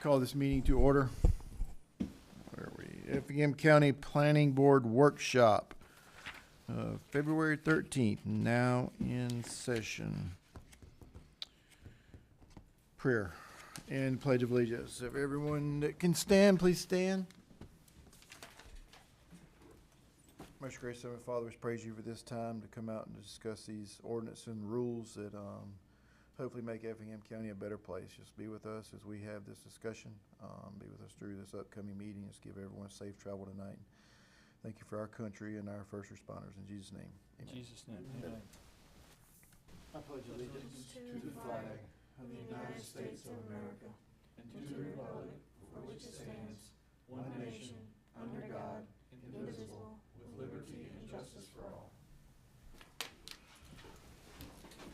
Call this meeting to order. Where are we? Effingham County Planning Board Workshop, February 13th, now in session. Prayer and Pledge of Allegiance. If everyone that can stand, please stand. Most gracious Heavenly Father, we praise you for this time to come out and discuss these ordinances and rules that hopefully make Effingham County a better place. Just be with us as we have this discussion. Be with us through this upcoming meeting. Just give everyone safe travel tonight. Thank you for our country and our first responders. In Jesus' name, amen. In Jesus' name, amen. I pledge allegiance to the flag of the United States of America and to the republic for which it stands, one nation, under God, indivisible, with liberty and justice for all.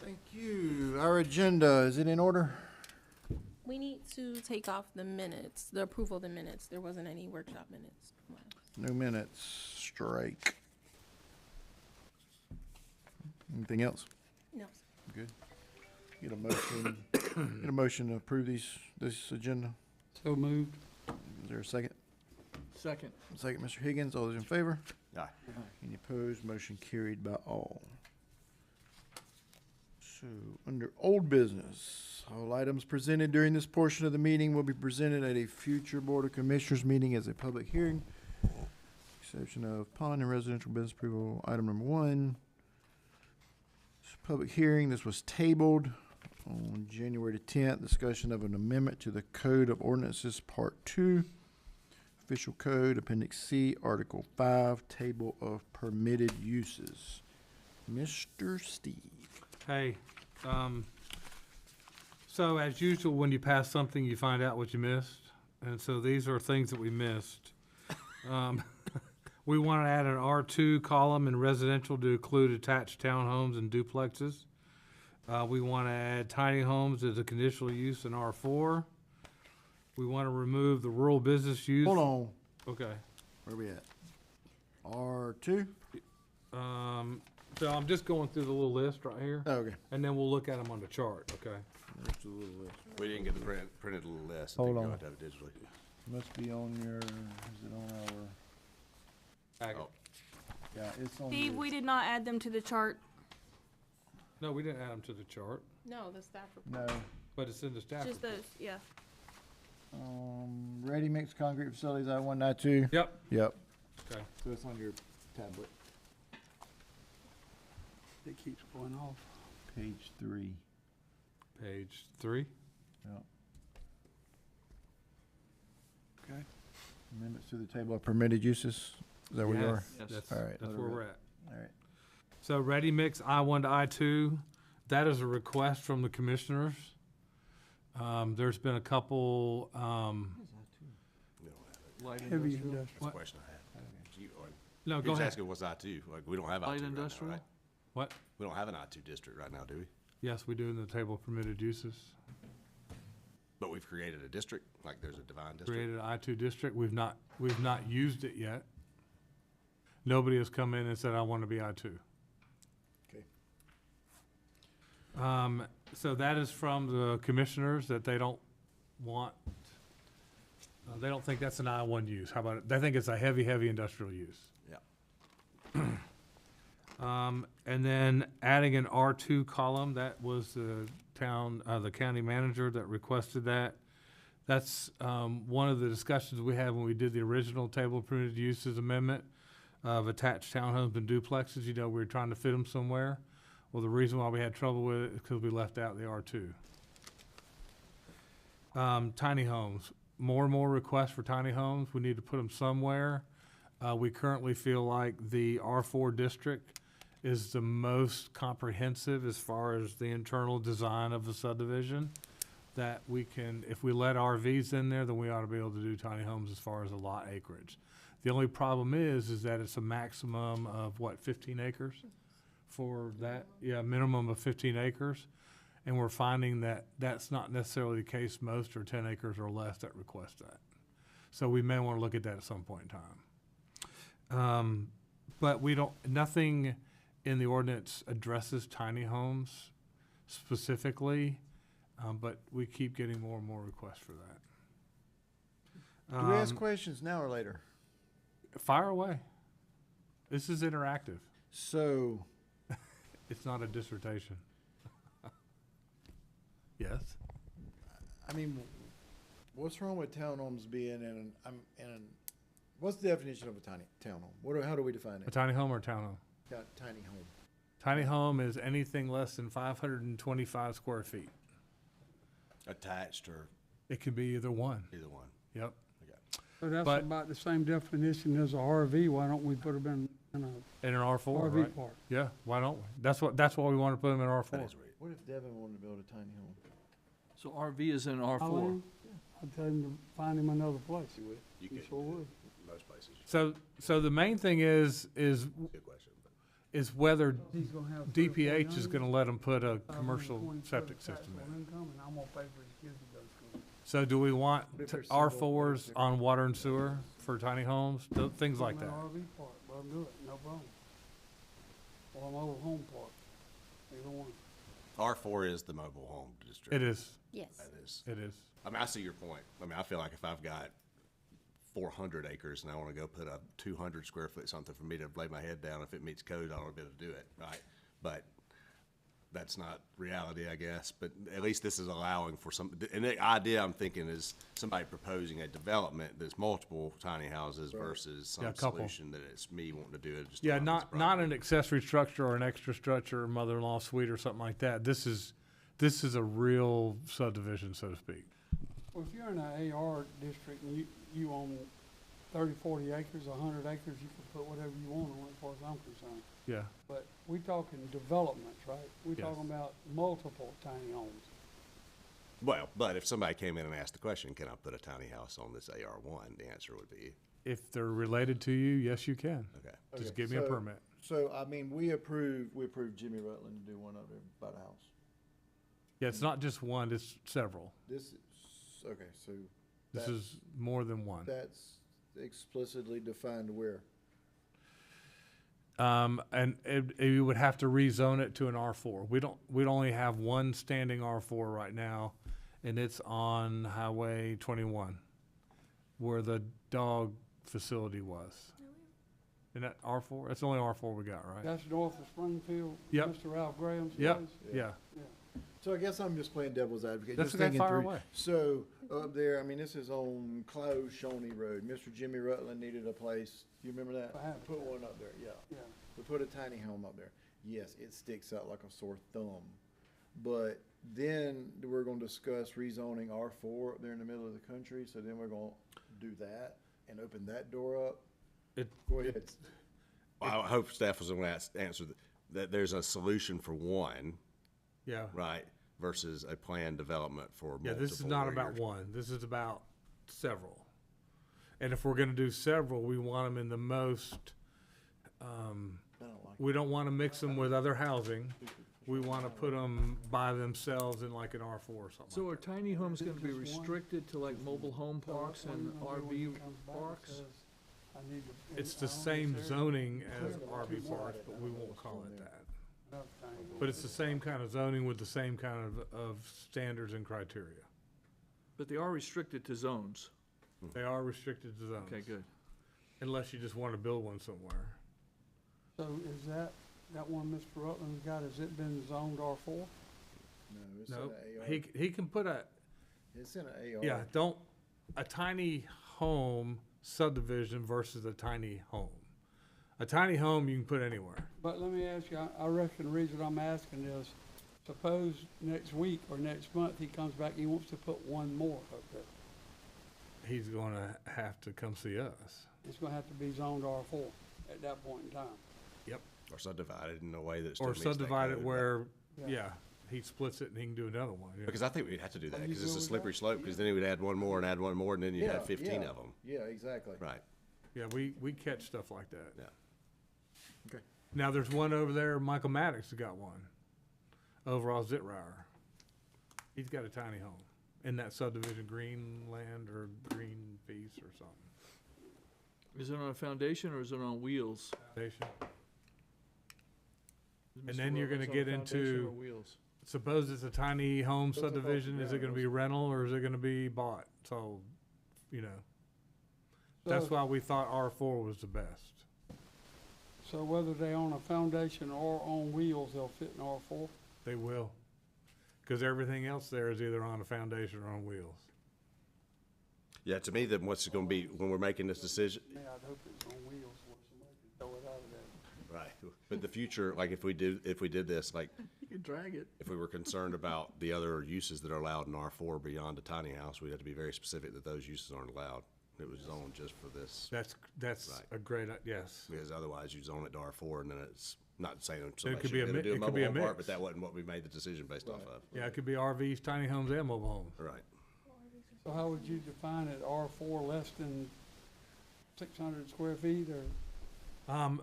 Thank you. Our agenda, is it in order? We need to take off the minutes, the approval of the minutes. There wasn't any workshop minutes. No minutes. Strike. Anything else? No. Good. Get a motion to approve this agenda. So moved. Is there a second? Second. Second, Mr. Higgins. All those in favor? Aye. Any opposed? Motion carried by all. So, under old business, all items presented during this portion of the meeting will be presented at a future Board of Commissioners meeting as a public hearing. Exception of pond and residential business approval. Item number 1. Public hearing. This was tabled on January the 10th. Discussion of an amendment to the Code of Ordinances, Part 2. Official Code, Appendix C, Article 5, Table of Permitted Uses. Mr. Steve. Hey, so as usual, when you pass something, you find out what you missed. And so these are things that we missed. We want to add an R2 column in residential to include attached townhomes and duplexes. We want to add tiny homes as a conditional use in R4. We want to remove the rural business use. Hold on. Okay. Where are we at? R2? So I'm just going through the little list right here, Oh, okay. and then we'll look at them on the chart, okay? There's the little list. We didn't get the printed little list. Hold I think on. you'll have to have it digitally. Must be on your, is it on our, Ag- Oh. yeah, it's on Steve, your, we did not add them to the chart. No, we didn't add them to the chart, No, the staff report. no. but it's in the staff Just report. those, yeah. Ready mix concrete facilities, I-1, I-2? Yep, Yep. okay. So it's on your tablet. It keeps going off. Page 3. Page 3. Yep. Okay. Amendments to the table of permitted uses. Is that where you are? Yes, That's, All right, that's let where her we're rip. at. All right. So ready mix I-1 to I-2, that is a request from the commissioners. There's been a couple, We don't have it. Heavy That's industrial. the question I had. no, He go was ahead. asking what's I-2. Like, we don't have I-2 Light right now, industrial? right? What? We don't have an I-2 district right now, do we? Yes, we do in the table of permitted uses. But we've created a district, like there's a divine district. Created an I-2 district. We've not used it yet. Nobody has come in and said, I want to be I-2. Okay. So that is from the commissioners that they don't want, they don't think that's an I-1 use. How about it? They think it's a heavy industrial use. Yeah. And then adding an R2 column, that was the county manager that requested that. That's one of the discussions we had when we did the original table of permitted uses amendment of attached townhomes and duplexes. You know, we were trying to fit them somewhere. Well, the reason why we had trouble with it is because we left out the R2. Tiny homes, more and more requests for tiny homes. We need to put them somewhere. We currently feel like the R4 district is the most comprehensive as far as the internal design of the subdivision. That we can, if we let RVs in there, then we ought to be able to do tiny homes as far as a lot acreage. The only problem is that it's a maximum of what, 15 acres for that? Yeah, minimum of 15 acres. And we're finding that that's not necessarily the case. Most are 10 acres or less that request that. So we may want to look at that at some point in time. But nothing in the ordinance addresses tiny homes specifically, but we keep getting more and more requests for that. Do we ask Um, questions now or later? Fire away. This is interactive. So, It's not a dissertation. Yes? I mean, what's wrong with townhomes being what's the definition of a tiny townhome? How do we define A it? tiny home or a townhome? Tiny home. Tiny home is anything less than 525 square feet. Attached or It could be either one. either one. Yep. So that's But- about the same definition as a RV. Why don't we put them in a In an R4, RV right? park? Yeah, why don't we? That's why we want to put them in R4. That is weird. What if Devin wanted to build a tiny home? So RV is in R4. Eileen, I'd tell him to find him another place. He would. You He could sure do would. it most places. So the main thing is Good question. But whether He's gonna have DPH is gonna let them put a commercial septic system in. Income, and I'm gonna pay for his kids to go to school. So do we want What if there's R4s single- on water and sewer for tiny homes, things like Put 'em that? in an RV park, let 'em do it, no problem. Or a mobile home park, either one. R4 is the mobile home district. It is, Yes. That is. it is. I mean, I see your point. I mean, I feel like if I've got 400 acres and I want to go put a 200 square foot something for me to lay my head down, if it meets code, I want to be able to do it, right? But that's not reality, I guess. But at least this is allowing for some, and the idea I'm thinking is somebody proposing a development that's multiple tiny houses versus Yeah, a some couple. solution that it's me wanting to do it. Just Yeah, on this not property. an accessory structure or an extra structure or mother-in-law suite or something like that. This is a real subdivision, so to speak. Well, if you're in an AR district and you own 30, 40 acres, 100 acres, you can put whatever you want on it, as far as I'm concerned. Yeah, But we talking developments, right? We're Yes. talking about multiple tiny homes. Well, but if somebody came in and asked the question, can I put a tiny house on this AR1? The answer would be, if they're related to you, yes, you can. okay. Just Okay, give me a so- permit. So, I mean, we approved Jimmy Rutland to do one up there by the house. Yeah, it's not just one, it's several. This is, okay, so This That's- is more than one. that's explicitly defined where? And you would have to rezone it to an R4. We'd only have one standing R4 right now, and it's on Highway 21, where the dog facility was. Isn't that R4? That's the only R4 we got, right? That's north of Springfield. Yep. Mr. Ralph Graham's Yep, place. yeah. So I guess I'm just playing devil's advocate. That's just okay, thinking fire through. away. So up there, I mean, this is on Close Shawnee Road. Mr. Jimmy Rutland needed a place. Do you remember that? I have. Put one up there, yeah. Yeah. We put a tiny home up there. Yes, it sticks out like a sore thumb. But then we're gonna discuss rezoning R4 up there in the middle of the country, so then we're gonna do that and open that door up. It- Go ahead. Well, I hope staff was going to answer that there's a solution for one, Yeah. right, versus a planned development for multiple. Yeah, this is not where about you're- one. This is about several. And if we're gonna do several, we want them in the most, I don't like we don't wanna mix them with other housing. We wanna put them by themselves in like an R4 or something So like are tiny homes Is it gonna be just one? restricted to like mobile home parks So what are and you gonna do when he RV comes back and parks? says, I need to- that. It's the I own same this area, zoning as Clear. RV parks, but we won't call it that. enough tiny homes. But it's the same kind of zoning with the same kind of standards and criteria. But they are restricted to zones. They are restricted to zones. Okay, good. Unless you just wanna build one somewhere. So is that one Mr. Rutland's got, has it been zoned R4? No, it's No, in an AR. he can put It's in an AR. yeah, a tiny home subdivision versus a tiny home. A tiny home you can put anywhere. But let me ask you, I reckon the reason I'm asking is, suppose next week or next month, he comes back, he wants to put one more up there. He's gonna have to come see us. It's gonna have to be zoned R4 at that point in time. Or subdivided in a way that still Or meets that subdivide it code, where, Yeah. yeah, he splits it and he can do another one. yeah. Because I think we'd have to do that, Are you because it's good a with slippery that? slope, because then he would add one more, and then you'd Yeah, have 15 yeah. of them. Yeah, exactly. Right. Yeah, we catch stuff like that. Yeah. Okay. Now, there's one over there, Michael Maddox has got one, over off Zitrauer. He's got a tiny home in that subdivision, Greenland or Green Piece or something. Is it on a foundation or is it on wheels? Station. Is And Mr. then you're Rutland's gonna on a get foundation into- or wheels? Suppose it's a tiny home Those are both- subdivision, is yeah, it gonna be rental or is it gonna be bought? So, you know, That's So- why we thought R4 was the best. So whether they on a foundation or on wheels, they'll fit in R4? They will. Because everything else there is either on a foundation or on wheels. Yeah, to me, then what's it gonna be, when we're making this decision, Yeah, I'd hope it's on wheels where somebody could throw it out of there. right, but the future, like if we did this, like, You can drag it. if we were concerned about the other uses that are allowed in R4 beyond a tiny house, we'd have to be very specific that those uses aren't allowed. It was zoned just for this, That's Right. a great, yes. because otherwise you zone it to R4 and then it's, not saying could somebody be a should mi- do a it could mobile be a home park, mix. but that wasn't what we made the decision based off of. Yeah, it could be RVs, tiny homes, and mobile homes. Right. So how would you define it, R4 less than 600 square feet, or?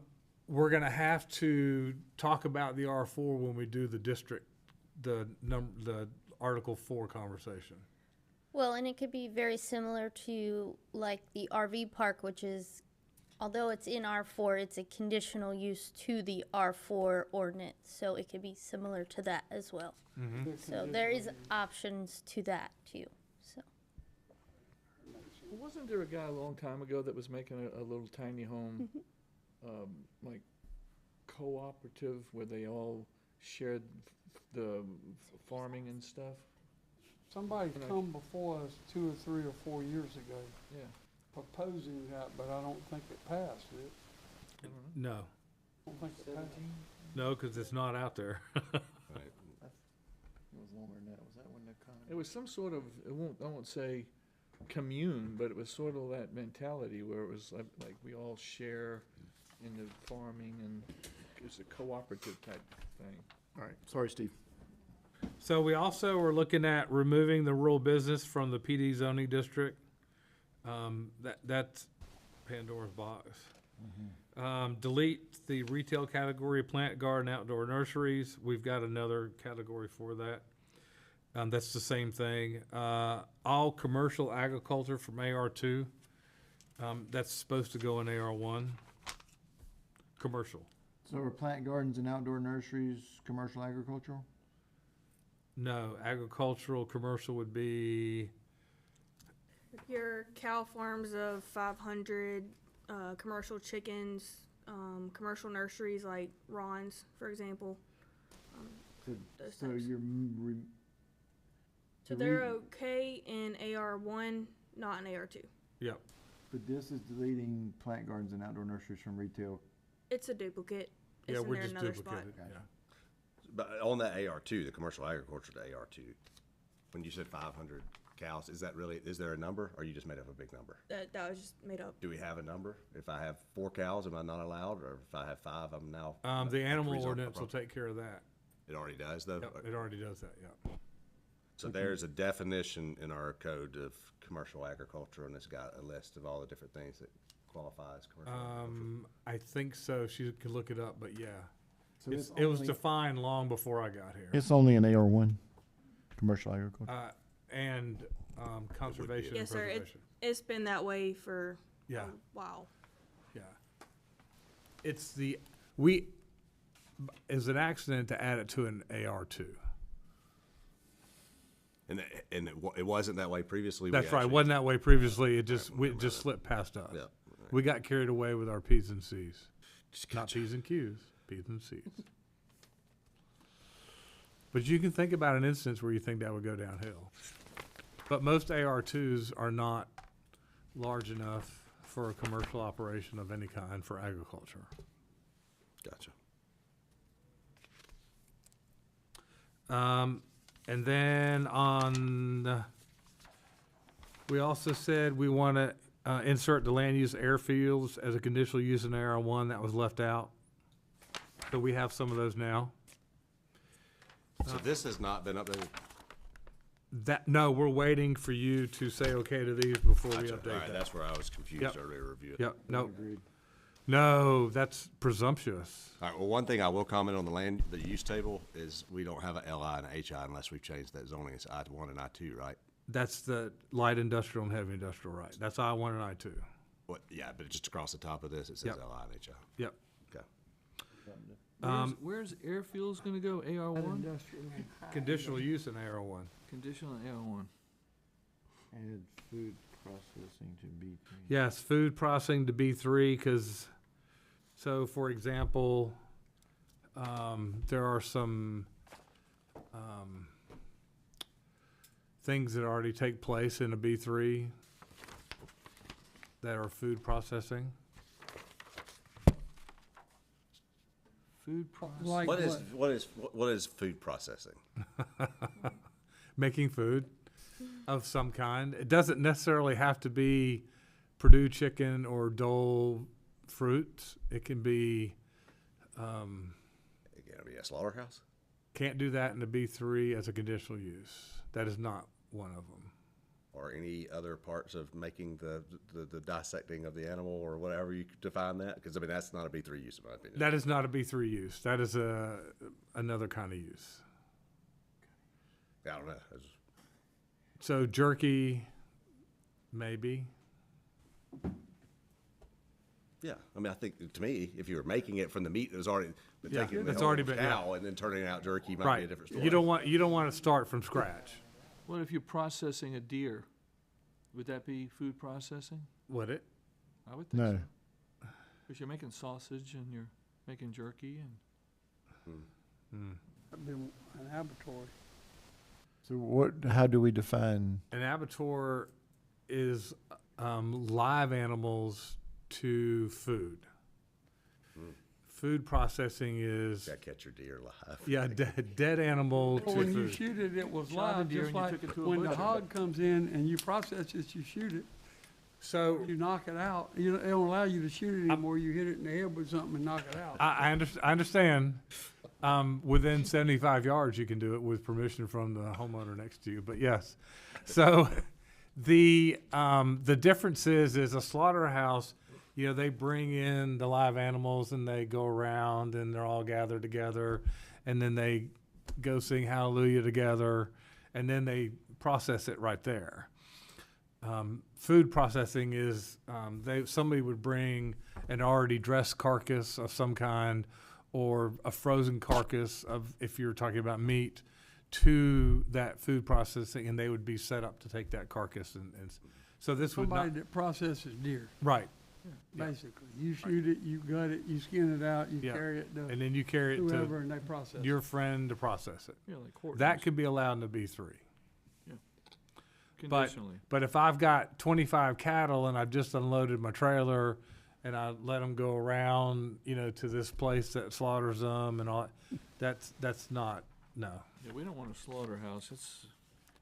We're gonna have to talk about the R4 when we do the district, the Article 4 conversation. Well, and it could be very similar to like the RV park, which is, although it's in R4, it's a conditional use to the R4 ordinance. So it could be similar to that as well. the So there is conditional use? options to that too. So Wasn't there a guy a long time ago that was making a little tiny home, like cooperative where they all shared the farming and stuff? Somebody And I- come before us 2 or 3 or 4 years ago Yeah. proposing that, but I don't think it passed, did it? I don't know. No, I don't think it passed. no, because it's not out there. Right. It was longer than that. Was that when the It was some sort of, I won't say commune, but it was sort of that mentality where it was like we all share in the farming and it's a cooperative type thing. All right, sorry, Steve. So we also are looking at removing the rural business from the PD zoning district. That's Pandora's box. Delete the retail category, plant, garden, outdoor nurseries. We've got another category for that. That's the same thing. All commercial agriculture from AR2. That's supposed to go in AR1. Commercial. So are plant gardens and outdoor nurseries commercial agricultural? No, agricultural, commercial would be, Your cow farms of 500, commercial chickens, commercial nurseries like Ron's, for example. Those So types. you're, So they're okay in AR1, not in AR2. yep. but this is deleting plant gardens and outdoor nurseries from retail. It's a duplicate. Yeah, It's in we're there just another spot. duplicating, Gotcha. yeah. But on that AR2, the commercial agriculture to AR2, when you said 500 cows, is there a number, or you just made up a big number? That was just made up. Do we have a number? If I have 4 cows, am I not allowed, or if I have 5, I'm now? The animal rezoned ordinance will property? take care of that. It already does, though? Yep, it already does that, yeah. So there's a definition in our code of commercial agriculture, and it's got a list of all the different things that qualify as commercial agriculture. I think so. She could look it up, but yeah. So It was defined long before I got here. It's only an AR1, commercial agriculture. And conservation and Yes, sir. preservation. It's been that way for Yeah, a while. yeah. It's it's an accident to add it to an AR2. And it wasn't that way previously? That's right. It wasn't that way previously. It just, it just slipped past us. Yeah. We got carried away with our P's and C's. Not P's and Q's, P's and C's. But you can think about an instance where you think that would go downhill. But most AR2s are not large enough for a commercial operation of any kind for agriculture. Gotcha. And then we also said we want to insert the land use airfields as a conditional use in AR1. That was left out. So we have some of those now. So this has not been updated? No, we're waiting for you to say okay to these before we Gotcha. All update right, that. that's where I was confused Yep. earlier review. Yep, no, that's presumptuous. All right, well, one thing I will comment on the use table is we don't have a LI and a HI unless we've changed that zoning. It's I1 and I2, right? That's the light industrial and heavy industrial, right? That's I1 and I2. What, yeah, but just across the top of this, it says Yep. LI and HI. Yep. Okay. Where's airfields gonna go? AR1? Conditional use in AR1. Conditional AR1. And food Processing to B3. Yes, food processing to B3, because, so for example, there are some things that already take place in a B3 that are food processing. Food processing. Like What is food processing? Making food of some kind. It doesn't necessarily have to be Purdue chicken or Dole fruit. It can be, It gonna be a slaughterhouse? can't do that in the B3 as a conditional use. That is not one of them. Or any other parts of making the dissecting of the animal or whatever you define that? Because, I mean, that's not a B3 use in my opinion. That is not a B3 use. That is another kind of use. I don't know. It's- So jerky, maybe. Yeah, I mean, I think, to me, if you were making it from the meat that was already, Yeah, taking it's the already whole been- cow and then turning out jerky might be a Right. different story. You don't want to start from scratch, What if you're processing a deer? Would that be food processing? would it? I would think No. so. Because you're making sausage and you're making jerky and That'd be an abattoir. So how do we define? An abattoir is live animals to food. Food processing is, Gotta catch your deer live. yeah, dead animal to Well, when you food. shoot it, it was Shot a live, deer just and you like took it to a when the butcher. hog comes in and you process it, you shoot it, So you knock it out. You They don't allow you to shoot it anymore. You hit it in the head with something and knock it out. I understand. Within 75 yards, you can do it with permission from the homeowner next to you. But yes, so the difference is a slaughterhouse. You know, they bring in the live animals and they go around and they're all gathered together, and then they go sing Hallelujah together, and then they process it right there. Food processing is somebody would bring an already dressed carcass of some kind, or a frozen carcass of, if you're talking about meat, to that food processing, and they would be set up to take that carcass and so this would Somebody not, that processes deer, right. Yeah. basically. You shoot it, you gut it, you skin it out, you Yeah. carry it to And then you carry it whoever, to and they process it. your friend to process it. yeah, like quarters. That could be allowed in the B3. Conditionally. But if I've got 25 cattle and I've just unloaded my trailer and I let them go around, you know, to this place that slaughters them and all, that's not, no, Yeah, we don't want a slaughterhouse. It's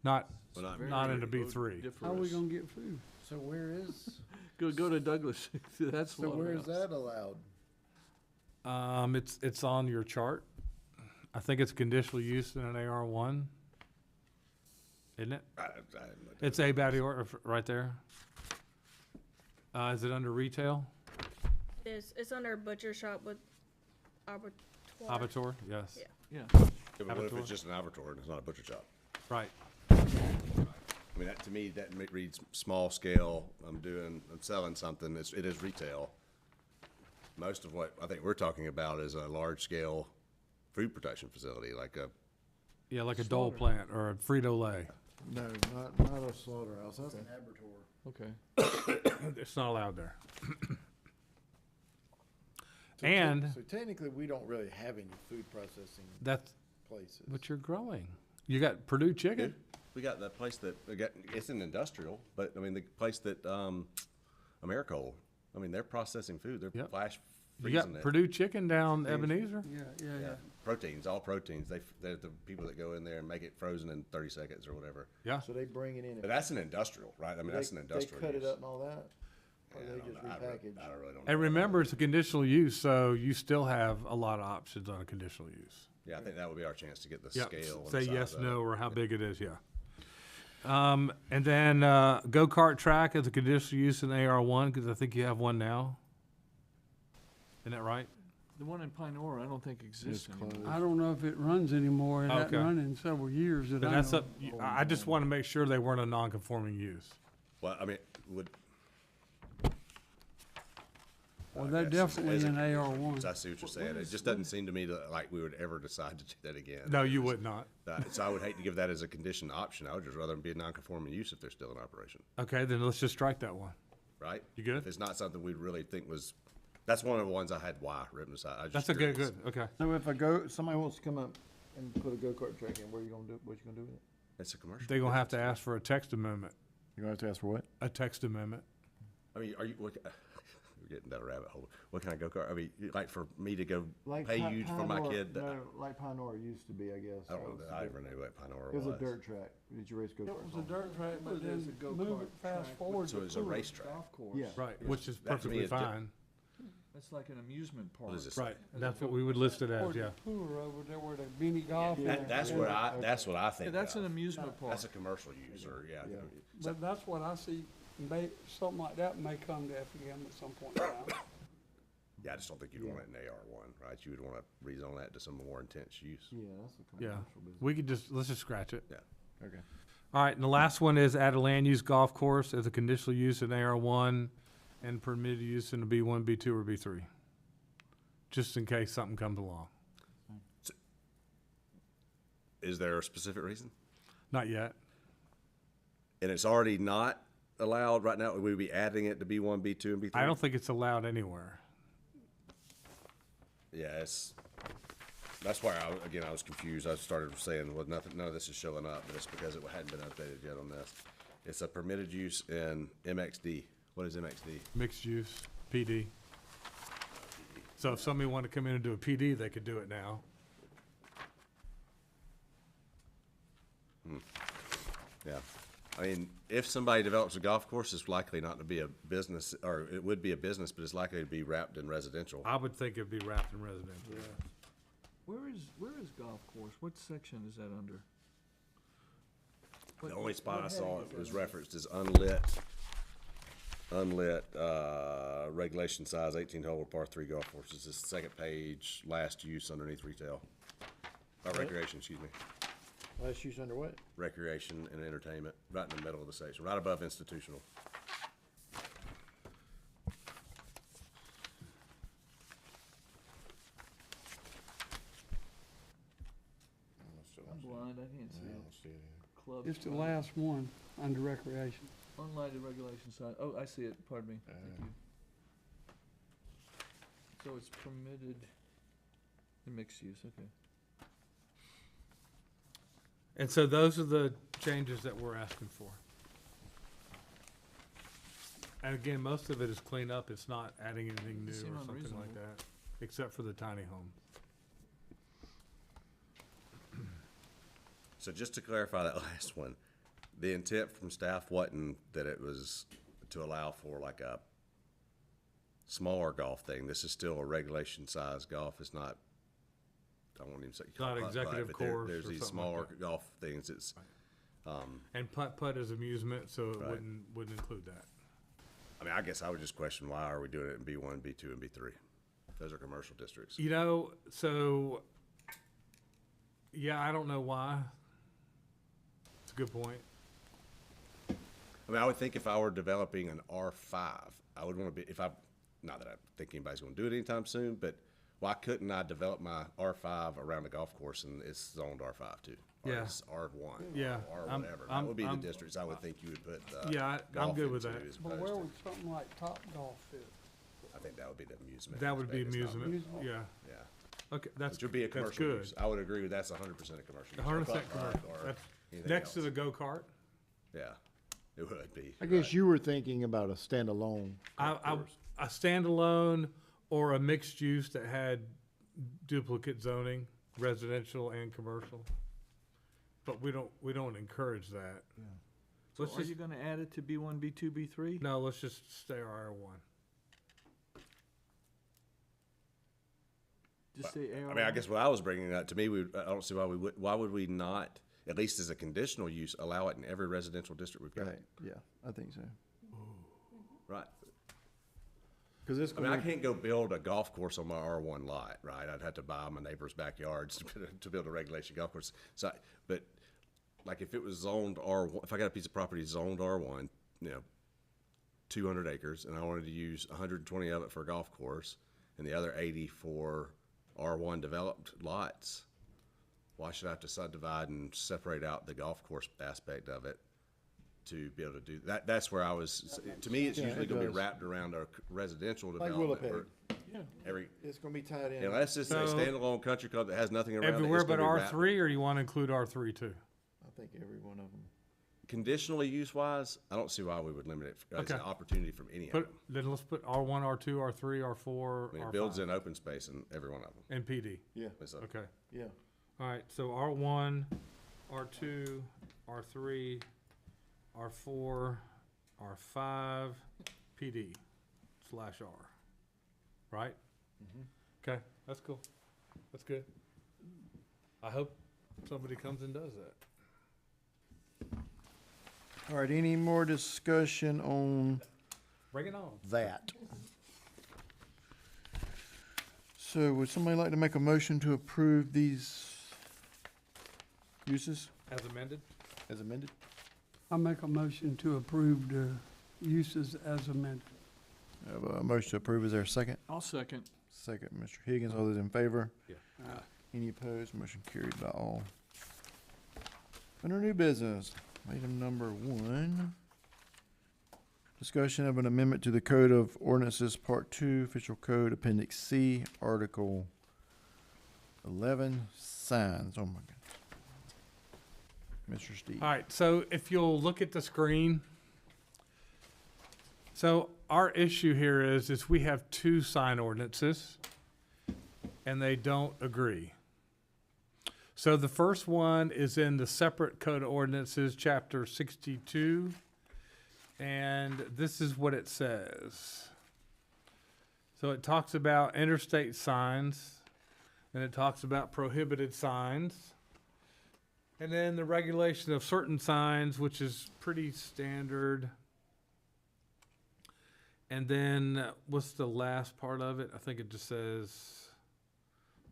not, Well, not very not in a B3. How are we odoriferous. gonna get food? So where is? Go to Douglas. That's So where is slaughterhouse. that allowed? It's on your chart. I think it's conditional use in an AR1, isn't it? I haven't looked at It's a battior right there. Is it under retail? It's under butcher shop with abattoir. Abattoir, yes. Yeah. Yeah. Yeah, but what if Abattoir. it's just an abattoir and it's not a butcher shop? Right. I mean, that, to me, that reads small scale. I'm selling something. It is retail. Most of what I think we're talking about is a large scale food production facility, like a, Yeah, like a Dole plant or a Frito-Lay. No, not a slaughterhouse. That's an abattoir. Okay. It's not allowed there. So And- so technically, we don't really have any food processing That's places. what you're growing. You got Purdue chicken? we got that place that, it's an industrial, but I mean, the place that, Americold, I mean, they're processing food. They're Yep. flash You freezing got it. Purdue chicken down Ebenezer? Yeah. Proteins, all proteins. They're the people that go in there and make it frozen in 30 seconds or whatever. Yeah. So they bring it in. But that's an industrial, right? I mean, that's an industrial They cut it use. up and all that, or Yeah, they I don't just know. I repackage. really don't know. And remember, it's a conditional use, so you still have a lot of options on a conditional use. Yeah, I think that would be our chance to get the Yeah, scale. and the say size yes, of no, it. or how big it is, yeah. And then go-kart track is a conditional use in AR1, because I think you have one now. Isn't that right? The one in Pine Or, I don't think exists It's anymore. closed. I don't know if it runs anymore. It hasn't Okay. run in several years that Then I that's know. up, I just want to make sure they weren't a non-conforming use. Well, I mean, Well, they're As definitely a in condition. AR1. I see what you're saying. It just doesn't seem to me like we would ever decide to do that again. No, you would not. So I would hate to give that as a condition option. I would just rather them be a non-conforming use if they're still in operation, Okay, then let's just strike that one. right? You good? If it's not something we really think was, that's one of the ones I had Y written aside. I was That's just okay, curious. good, okay. So if somebody wants to come up and put a go-kart track in, what you gonna do with it? It's a commercial. They're gonna have to ask for a text amendment, You're gonna have to ask for what? a text amendment. I mean, we're getting down a rabbit hole. What kind of go-kart? I mean, like for me to go Like pay Pi- you for my Pinor- kid? No, like Pinor used to be, I guess. I don't know. I never knew what Pinora It was. was a dirt track. Did you race It go-karts? was a dirt track, but Well, there's then a go-kart move it fast track, forward. So to it's a Pooler. racetrack. Golf course. Yeah. Right, which is That to me perfectly is di- fine. That's like an amusement park. What is this? Right, that's what we would list it as, Towards yeah. the Pooler over there where the mini golf. That's and- what that's what I think. Yeah, that's an of. amusement park. That's a commercial use, or yeah. Yeah. But that's what I see, something like that may come to Effingham at some point in time. Yeah, I just don't think you'd want it in AR1, right? You would want to rezone that to some more intense use. Yeah, that's a Yeah, commercial business. we could let's just scratch it. Yeah. Okay. All right, and the last one is add a land use golf course as a conditional use in AR1 and permitted use in a B1, B2, or B3. Just in case something comes along. Is there a specific reason? Not yet. And it's already not allowed right now? We'd be adding it to B1, B2, and B3? I don't think it's allowed anywhere. Yeah, that's why I was confused. I started saying, well, none of this is showing up, but it's because it hadn't been updated yet on this. It's a permitted use in MXD. What is MXD? Mixed use, PD. So if somebody wanted to come in and do a PD, they could do it now. Yeah. I mean, if somebody develops a golf course, it's likely not to be a business, or it would be a business, but it's likely to be wrapped in residential. I would think it'd be wrapped in residential. Where is golf course? What section is that under? The only spot I what saw heading is it was that? referenced as unlit, regulation size 18-hole par 3 golf courses. It's the second page, last use underneath retail. Recreation, excuse me. Last use under what? Recreation and entertainment, right in the middle of the section, right above institutional. I'm blind, I can't see it. Club. It's the last one under recreation. Unlighted regulation sign. Oh, I see it. Pardon me. Thank you. So it's permitted in mixed use, okay. And so those are the changes that we're asking for. And again, most of it is clean up. It's not adding anything new Doesn't seem or something like unreasonable. that, except for the tiny home. So just to clarify that last one, the intent from staff wasn't that it was to allow for like a smaller golf thing. This is still a regulation size golf. It's not, I won't even say. Not putt-putt, executive but course There's or these something like smaller that. golf things. It's, And putt is amusement, so it Right. wouldn't include that. I mean, I guess I would just question, why are we doing it in B1, B2, and B3? Those are commercial districts. You know, so, yeah, I don't know why. It's a good point. I mean, I would think if I were developing an R5, I would want to be, not that I think anybody's going to do it anytime soon, but why couldn't I develop my R5 around the golf course and it's zoned R5 too? Or Yeah. it's R1, Yeah, or I'm- whatever. I'm- That would be the I'm- districts I would think you would put, Yeah, I'm golf good with into that. as But opposed where to- would something like Top Golf fit? I think that would be the amusement. That would be aspect. It's not- amusement, yeah. Yeah, Okay, that's, which would be a that's commercial good. use. I would agree with that's 100% a commercial use. 100% Or putt-putt commercial. or That's anything next to else. the go-kart. Yeah, it would be. I You're guess right. you were thinking about a standalone. A standalone or a mixed use that had duplicate zoning, residential and commercial. But we don't encourage that. So Let's are just, you gonna add it to B1, B2, B3? no, let's just stay R1. Just say AR. I mean, I guess what I was bringing up, to me, I don't see why would we not, at least as a conditional use, allow it in every residential district we've got? Right, yeah, I think so. Right. Cause it's I mean, I gonna, can't go build a golf course on my R1 lot, right? I'd have to buy my neighbor's backyards to build a regulation golf course. So, but like if it was zoned R1, if I got a piece of property zoned R1, you know, 200 acres, and I wanted to use 120 of it for a golf course, and the other 80 for R1 developed lots, why should I have to subdivide and separate out the golf course aspect of it to be able to do that? That's where I was, to me, it's Yeah, usually it gonna be does. wrapped around a residential Like development. Willowpeg. where Yeah. Every, It's gonna be tied in. unless it's a So- standalone country club that has nothing around it. Everywhere it's but gonna be wrapped. R3, or you want to include R3 too? I think every one of them. Conditionally use-wise, I don't see why we would limit it as an Okay. opportunity from any of Put, them. then let's put R1, R2, R3, R4, I mean, it builds R5, in open space in every one of them. and PD. Yeah, It's a- Okay. yeah. All right, so R1, R2, R3, R4, R5, PD /R. Right? Okay, that's cool. That's good. I hope somebody comes and does that. All right, any more discussion on Bring it on. that? So would somebody like to make a motion to approve these uses As amended? as amended? I make a motion to approve the uses as amended. I have a motion to approve. Is there a second? I'll second. Second, Mr. Higgins. All those in favor? Yeah. Any opposed? Motion carried by all. Under new business, item number 1. Discussion of an amendment to the Code of Ordinances, Part 2, Official Code, Appendix C, Article 11, signs. Oh my goodness. Mr. Steve. All right, so if you'll look at the screen. So our issue here is we have 2 sign ordinances, and they don't agree. So the first one is in the separate code of ordinances, chapter 62, and this is what it says. So it talks about interstate signs, and it talks about prohibited signs. And then the regulation of certain signs, which is pretty standard. And then what's the last part of it? I think it just says,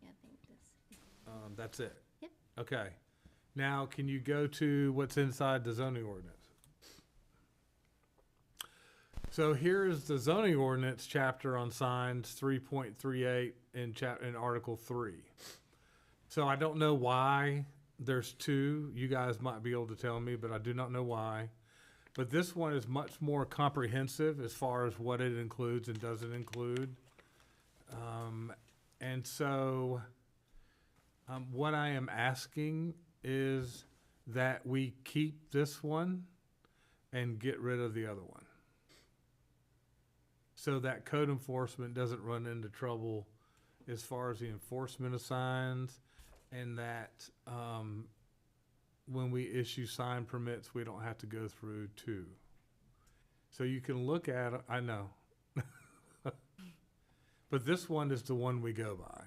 Yeah, I think this. that's it. Yep. Okay. Now, can you go to what's inside the zoning ordinance? So here's the zoning ordinance chapter on signs, 3.38 in Article 3. So I don't know why there's 2. You guys might be able to tell me, but I do not know why. But this one is much more comprehensive as far as what it includes and doesn't include. And so what I am asking is that we keep this one and get rid of the other one, so that code enforcement doesn't run into trouble as far as the enforcement of signs, and that when we issue sign permits, we don't have to go through 2. So you can look at it, I know. But this one is the one we go by.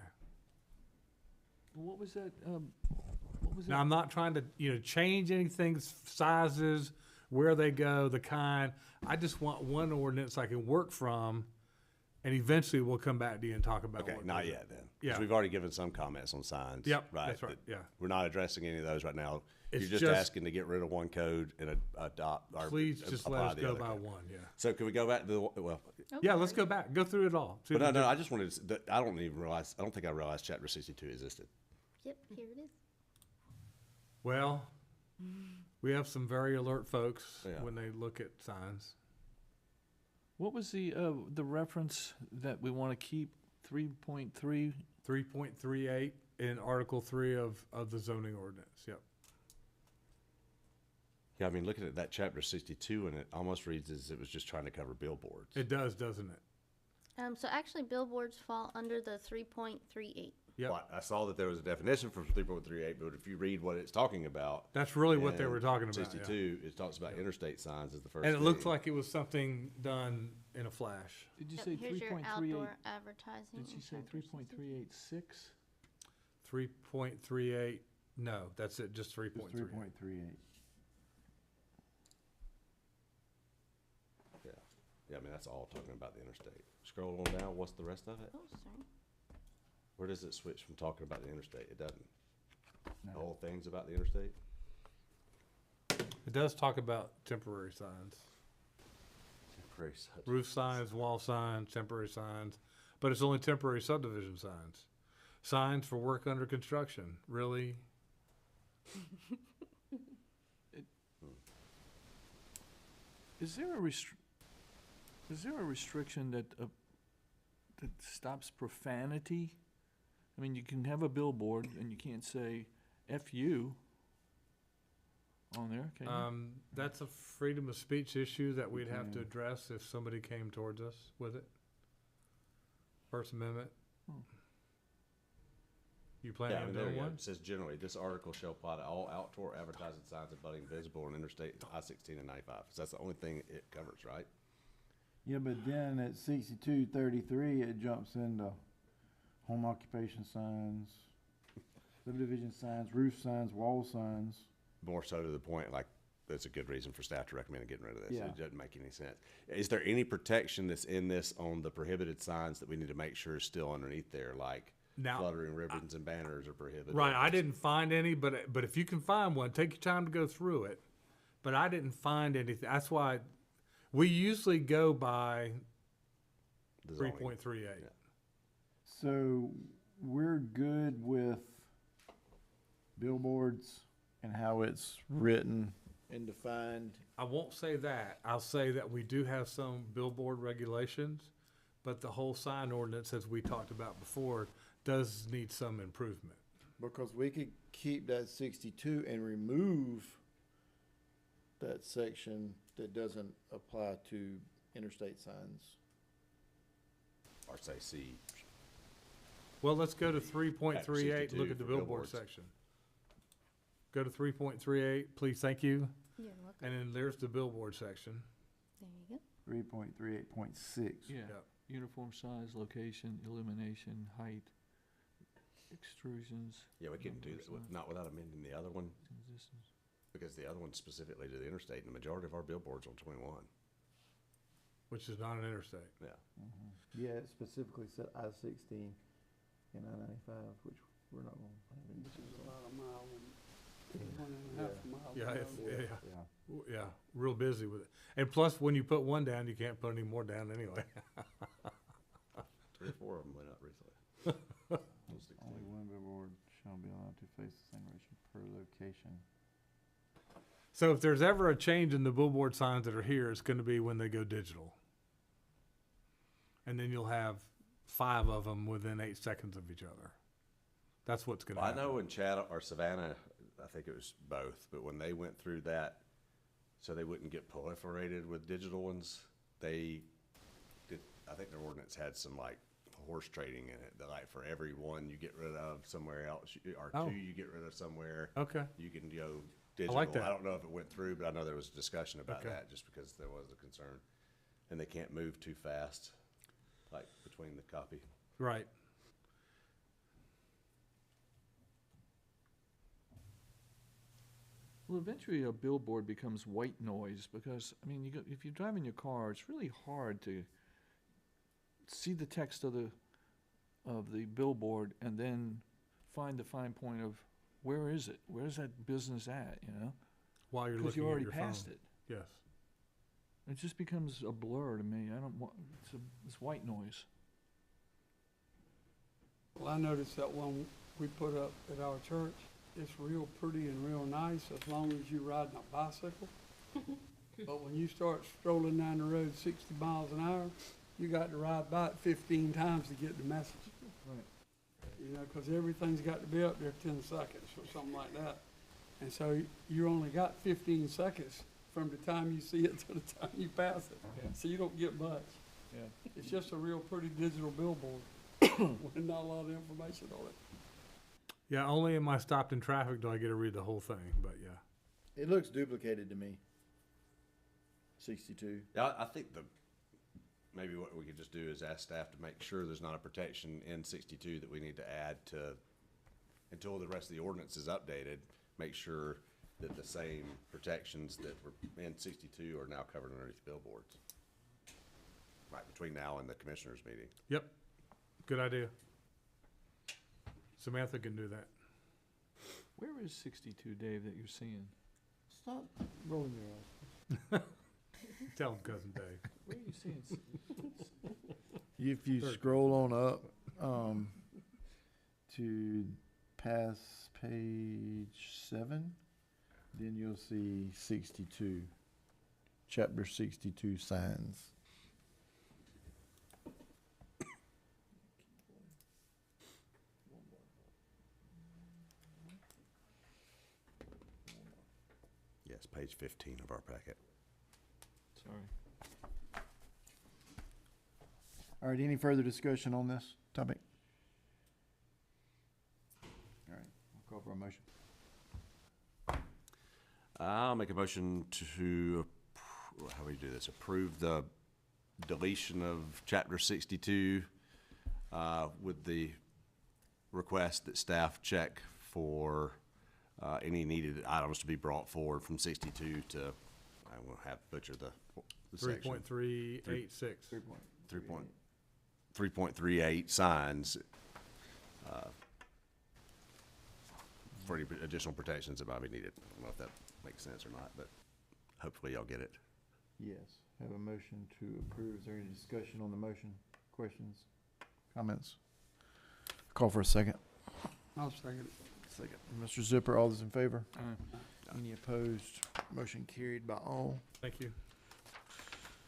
What was that, what was Now, that? I'm not trying to, change anything, sizes, where they go, the kind. I just want one ordinance I can work from, and eventually we'll come back to you and talk about Okay, what not goes yet then. Yeah. Because we've already given some comments on signs. Yep, Right. that's right, that yeah. We're not addressing any of those right now. It's You're just just- asking to get rid of one code and adopt, or Please just let apply us the go other by code. one, yeah. So can we go back to the, well, Yeah, let's go back, go through it all. See but no, the no, I just wanted to, I don't even realize, I don't think I realized chapter 62 existed. Yep, here it is. Well, we have some very alert folks Yeah. when they look at signs. What was the reference that we want to keep, 3.3? 3.38 in Article 3 of the zoning ordinance, yep. Yeah, I mean, looking at that chapter 62, and it almost reads as it was just trying to cover billboards. It does, doesn't it? So actually billboards fall under the 3.38. Yep. Well, I saw that there was a definition for 3.38, but if you read what it's talking about. That's really what they in were talking about, yeah. 62, it talks about interstate signs as the first And it looks thing. like it was something done in a flash. Did you Yep, say here's your 3.38? outdoor advertising. Did you in say chapter 60. 3.386? 3.38, no, that's it, just 3.3. 3.38. Yeah, I mean, that's all talking about the interstate. Scroll on down, what's the rest of it? Oh, sorry. Where does it switch from talking about the interstate? It doesn't. The whole thing's about the interstate? It does talk about temporary signs. temporary signs. Roof signs, wall signs, temporary signs, but it's only temporary subdivision signs. Signs for work under construction, really? Is there a restriction that stops profanity? I mean, you can have a billboard and you can't say "F you" on there, can you? That's a freedom of speech issue that we'd have to can. address if somebody came towards us with it. First Amendment. Hmm. You planning Yeah, I on mean, there doing you go. one? It says generally, this article shall apply to all outdoor advertising signs abutting visible on Interstate I-16 and 95. So that's the only thing it covers, right? Yeah, but then at 6233, it jumps into home occupation signs, subdivision signs, roof signs, wall signs. More so to the point, like, that's a good reason for staff to recommend getting rid of this. Yeah. It doesn't make any sense. Is there any protection that's in this on the prohibited signs that we need to make sure is still underneath there, like Now, fluttering ribbons and banners are prohibited? right, I didn't find any, but if you can find one, take your time to go through it. But I didn't find anything. That's why we usually go by The three zoning. point three eight. Yeah. So we're good with billboards and how it's written and defined. I won't say that. I'll say that we do have some billboard regulations, but the whole sign ordinance, as we talked about before, does need some improvement. Because we could keep that 62 and remove that section that doesn't apply to interstate signs. Or say C. Well, let's go to 3.38, look 62 at the for billboard billboards. section. Go to 3.38, please, thank you. You're welcome. And then there's the billboard section. There you go. 3.38.6. Yeah. Yep. Uniform size, location, illumination, height, extrusions. Yeah, we couldn't do number of that, signs, not without amending the other one, distance. because the other one's specifically to the interstate, and the majority of our billboards on 21. Which is not an interstate. Yeah. Yeah, it specifically said I-16 and I-95, which we're not going to have any. Which is about a mile and 1.5 miles. Yeah, away. yeah, real busy with it. And plus, when you put one down, you can't put any more down anyway. 3 or 4 of them went up recently. Only one billboard shall be allowed to face the same direction per location. So if there's ever a change in the billboard signs that are here, it's gonna be when they go digital. And then you'll have 5 of them within 8 seconds of each other. That's what's gonna Well, I happen. know in Chatham or Savannah, I think it was both, but when they went through that, so they wouldn't get proliferated with digital ones, they did, I think their ordinance had some like horse trading in it, that like for every one you get rid of somewhere else, or Oh. 2 you get rid of somewhere, Okay, you can go digital. like that. I don't know if it went through, but I know there was discussion about Okay. that, just because there was a concern. And they can't move too fast, like between the copy. right. Well, eventually a billboard becomes white noise because, I mean, if you're driving your car, it's really hard to see the text of the billboard and then find the fine point of where is it? Where's that business at, you know? While you're Because looking you at already your passed phone. it. Yes. It just becomes a blur to me. I don't want, it's white noise. Well, I noticed that one we put up at our church, it's real pretty and real nice as long as you're riding a bicycle. But when you start strolling down the road 60 miles an hour, you got to ride by it 15 times to get the message. Right. You know, 'cause everything's got to be up there 10 seconds or something like that. And so you only got 15 seconds from the time you see it to the time you pass it. Yeah. So you don't get much. Yeah. It's just a real pretty digital billboard with not a lot of information on it. Yeah, only in my stopped in traffic do I get to read the whole thing, but yeah. It looks duplicated to me. 62. Yeah, I think maybe what we could just do is ask staff to make sure there's not a protection in 62 that we need to add to, until the rest of the ordinance is updated, make sure that the same protections that were in 62 are now covered underneath billboards. Right, between now and the commissioners meeting. Yep, good idea. Samantha can do that. Where is 62, Dave, that you're seeing? Stop rolling your eyes. Tell him, Cousin Dave. Where are you seeing? If you Third. scroll on up, to past page 7, then you'll see 62, chapter 62 signs. Yes, page 15 of our packet. Sorry. All right, any further discussion on this topic? All right, I'll call for a motion. I'll make a motion to, how do we do this? Approve the deletion of chapter 62 with the request that staff check for any needed items to be brought forward from 62 to, I will have butcher the section. 3.386. 3.38 signs for any additional protections that might be needed. I don't know if that makes sense or not, but hopefully y'all get it. Yes, have a motion to approve. Is there any discussion on the motion? Questions? Comments? Call for a second. I'll second it. Second. Mr. Zipper, all those in favor? Aye. Any opposed? Motion carried by all. Thank you.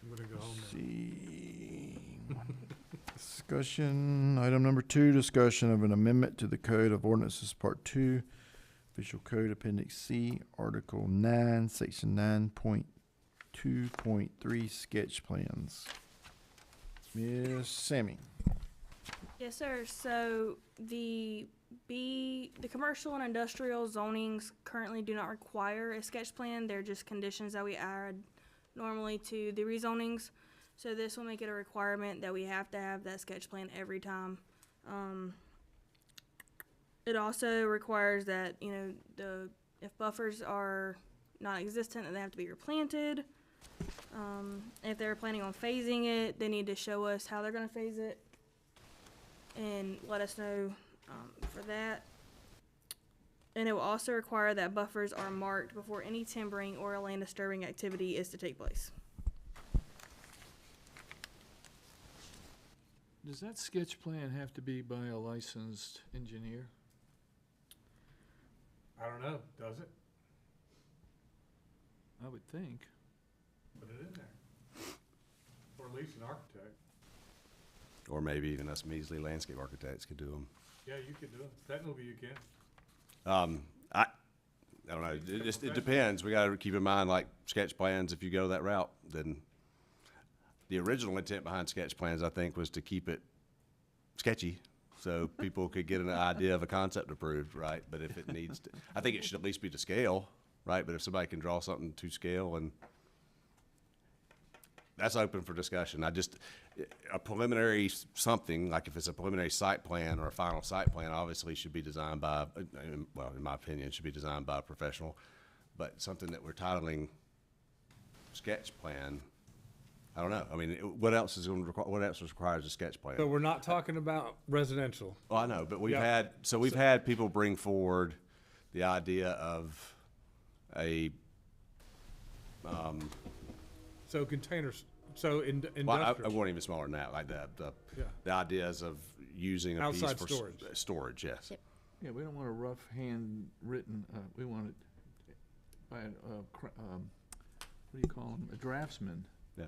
I'm gonna go home now. See. Discussion, item number 2, discussion of an amendment to the Code of Ordinances, Part 2, Official Code Appendix C, Article 9, Section 9.2.3, Sketch Plans. Ms. Sammy. Yes, sir. So the commercial and industrial zonings currently do not require a sketch plan. They're just conditions that we add normally to the rezonings. So this will make it a requirement that we have to have that sketch plan every time. It also requires that, if buffers are non-existent, that they have to be replanted. If they're planning on phasing it, they need to show us how they're gonna phase it and let us know, for that. And it will also require that buffers are marked before any timbering or land disturbing activity is to take place. Does that sketch plan have to be by a licensed engineer? I don't know, does it? I would think. Put it in there. Or at least an architect. Or maybe even us measly landscape architects could do them. Yeah, you could do it. Technically, you can. I don't know. It depends. We got to keep in mind, like sketch plans. If you go that route, then the original intent behind sketch plans, I think, was to keep it sketchy, so people could get an idea of a concept approved, right? But if it needs to, I think it should at least be to scale, right? But if somebody can draw something to scale, and that's open for discussion. A preliminary something, like if it's a preliminary site plan or a final site plan, obviously should be designed by, well, in my opinion, should be designed by a professional. But something that we're titling sketch plan, I don't know. I mean, what else is requires a sketch plan? So we're not talking about residential. Well, I know, but we've Yeah. had people bring forward the idea of a, So containers, so industrial. well, I want even smaller than that, like the ideas of using a piece Outside for storage. Storage, yes. Yep. Yeah, we don't want a rough handwritten, we want it by what do you call them, a draftsman. Yeah.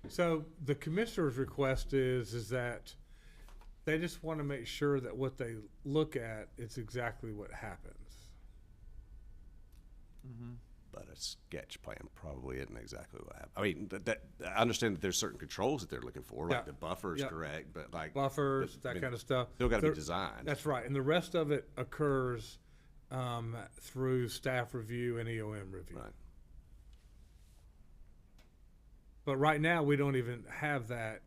So the commissioner's request is that they just want to make sure that what they look at is exactly what happens. But a sketch plan probably isn't exactly what happened. I mean, I understand that there's certain controls that they're looking for, like Yeah. the buffer is Yeah. correct, but like. Buffers, I that mean, kind of stuff. Still gotta The- be designed. That's right, and the rest of it occurs through staff review and EOM review. Right. But right now, we don't even have that.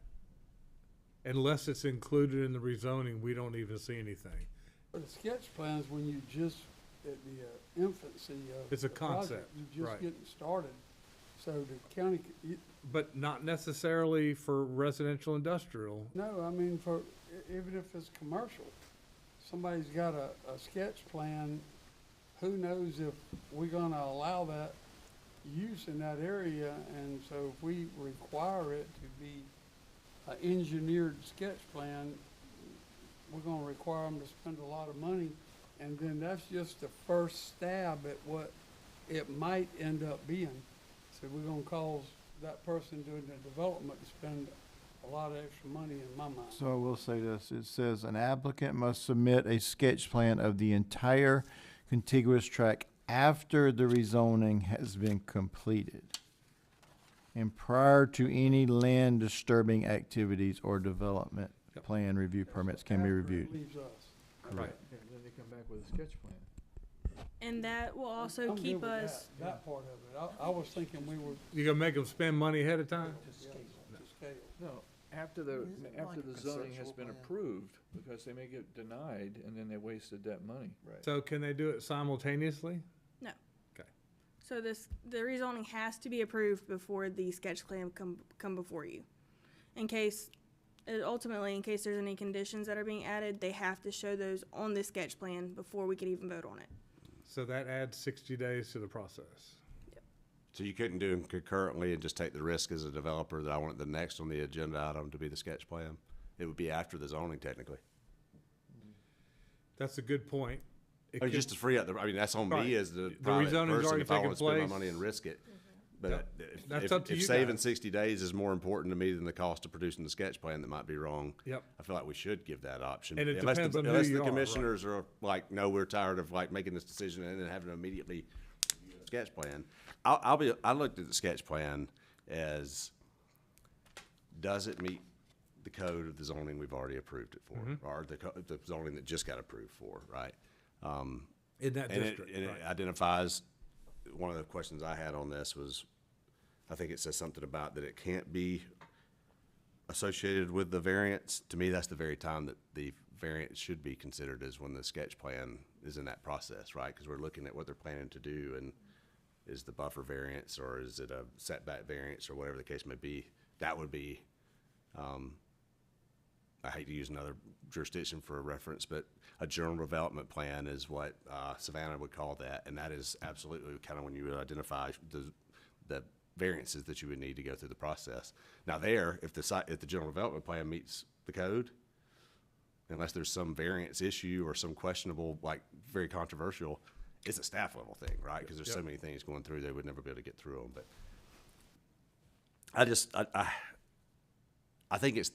Unless it's included in the rezoning, we don't even see anything. But a sketch plan is when you just, at the infancy of. It's a the project, concept, You're right. just getting started. So the county, But not necessarily for residential industrial. no, I mean, even if it's commercial, somebody's got a sketch plan, who knows if we're gonna allow that use in that area, and so if we require it to be an engineered sketch plan, we're gonna require them to spend a lot of money, and then that's just the first stab at what it might end up being. So we're gonna cause that person doing the development to spend a lot of extra money in my mind. So I will say this, it says an applicant must submit a sketch plan of the entire contiguous tract after the rezoning has been completed and prior to any land disturbing activities or development Yep. plan review permits can be After it reviewed. leaves us. Right. Yeah, then they come back with a sketch plan. And that will also I'm good keep with us, that part of it. I was thinking we were You gonna make them spend money ahead of time? to scale. No, after the zoning has been approved, because they may get denied, and then they wasted that money. So can they do it simultaneously? so the rezoning has to be approved before the sketch plan come before you. Ultimately, in case there's any conditions that are being added, they have to show those on the sketch plan before we could even vote on it. So that adds 60 days to the process. So you couldn't do them concurrently and just take the risk as a developer that I want the next on the agenda item to be the sketch plan? It would be after the zoning technically. That's a good point. It I mean, could- just to free up I mean, that's on Right. me as the The private rezoning's person already if I taken want to spend my place. money and risk it. But That's up to if you saving guys. 60 days is more important to me than the cost of producing the sketch plan, that might be wrong. Yep. I feel like we should give that option. And it Unless depends the, on who unless you the are, right. commissioners are like, no, we're tired of like making this decision and then having to immediately review a sketch plan. I looked at the sketch plan as, does it meet the code of the zoning we've already approved it for? Mm-hmm. Or the zoning that just got approved for, right? In that And district, it right. identifies, one of the questions I had on this was, I think it says something about that it can't be associated with the variance. To me, that's the very time that the variance should be considered, is when the sketch plan is in that process, right? Because we're looking at what they're planning to do, and is the buffer variance, or is it a setback variance, or whatever the case may be. That would be, I hate to use another jurisdiction for a reference, but a general development plan is what Savannah would call that, and that is absolutely kind of when you would identify the variances that you would need to go through the process. Now there, if the general development plan meets the code, unless there's some variance issue or some questionable, like very controversial, it's a staff level thing, right? Because there's so many things going through, they would never be able to get through them. But I think it's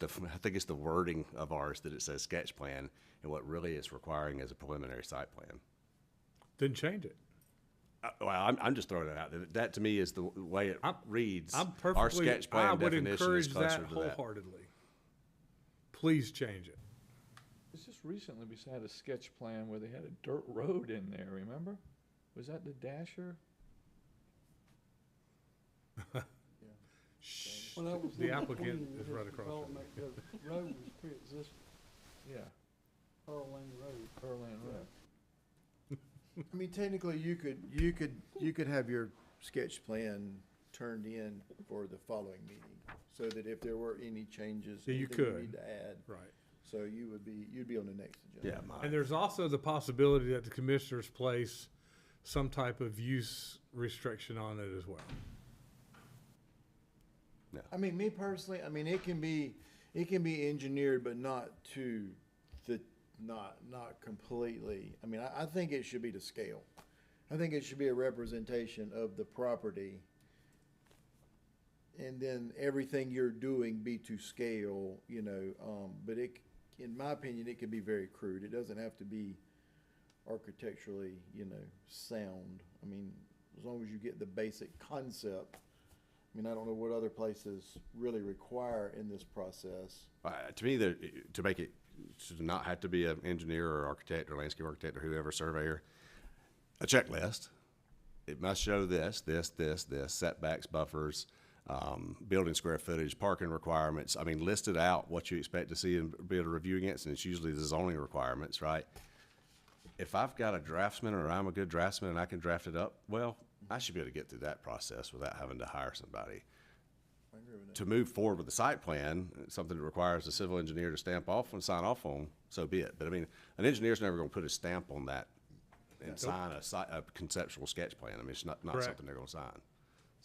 the wording of ours that it says sketch plan, and what really it's requiring is a preliminary site plan. Then change it. Well, I'm just throwing it out there. That to me is the way it reads. I'm Our perfectly, sketch I plan would definition is encourage closer that to that. wholeheartedly. Please change it. It's just recently we had a sketch plan where they had a dirt road in there, remember? Was that the Dasher? Shh. Well, that was The in applicant between is this right across from development. The road was pre-existing, Yeah, Pearl Lane Road. Pearland Road. I mean, technically, you could have your sketch plan turned in for the following meeting, so that if there were any changes, Yeah, you anything could. need to add, Right. so you'd be on the next agenda. Yeah, And there's also the possibility that the commissioners place some type of use restriction on it as well. I mean, me personally, I mean, it can be engineered, but not not completely. I mean, I think it should be to scale. I think it should be a representation of the property, and then everything you're doing be to scale, you know, but in my opinion, it can be very crude. It doesn't have to be architecturally, you know, sound. I mean, as long as you get the basic concept. I mean, I don't know what other places really require in this process. To me, to make it should not have to be an engineer or architect or landscape architect or whoever, surveyor, a checklist. It must show this, setbacks, buffers, building square footage, parking requirements. I mean, list it out what you expect to see and be able to review against, and it's usually the zoning requirements, right? If I've got a draftsman or I'm a good draftsman and I can draft it up, well, I should be able to get through that process without having to hire somebody. I agree with that. To move forward with the site plan, something that requires a civil engineer to stamp off and sign off on, so be it. But I mean, an engineer's never gonna put a stamp on that and sign a conceptual sketch plan. I mean, it's not Correct. something they're gonna sign.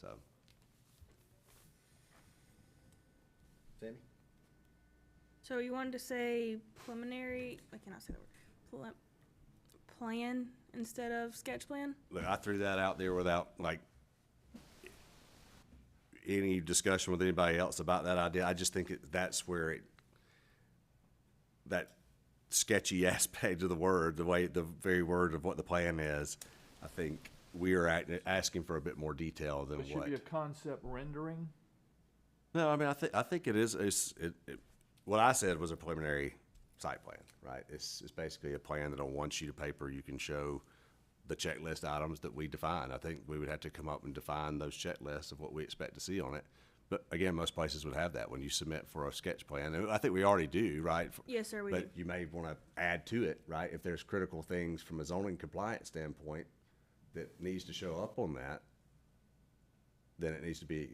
so. Sammy? So you wanted to say preliminary, I cannot say the word, plan instead of sketch plan? Look, I threw that out there without, like, any discussion with anybody else about that idea. I just think that's where that sketchy aspect of the word, the very word of what the plan is, I think we are asking for a bit more detail than It should what. be a concept rendering. No, I mean, I think it is, what I said was a preliminary site plan, right? It's basically a plan that on one sheet of paper, you can show the checklist items that we define. I think we would have to come up and define those checklists of what we expect to see on it. But again, most places would have that when you submit for a sketch plan. And I think we already do, right? Yes, sir, we do. But you may want to add to it, right? If there's critical things from a zoning compliance standpoint that needs to show up on that, then it needs to be,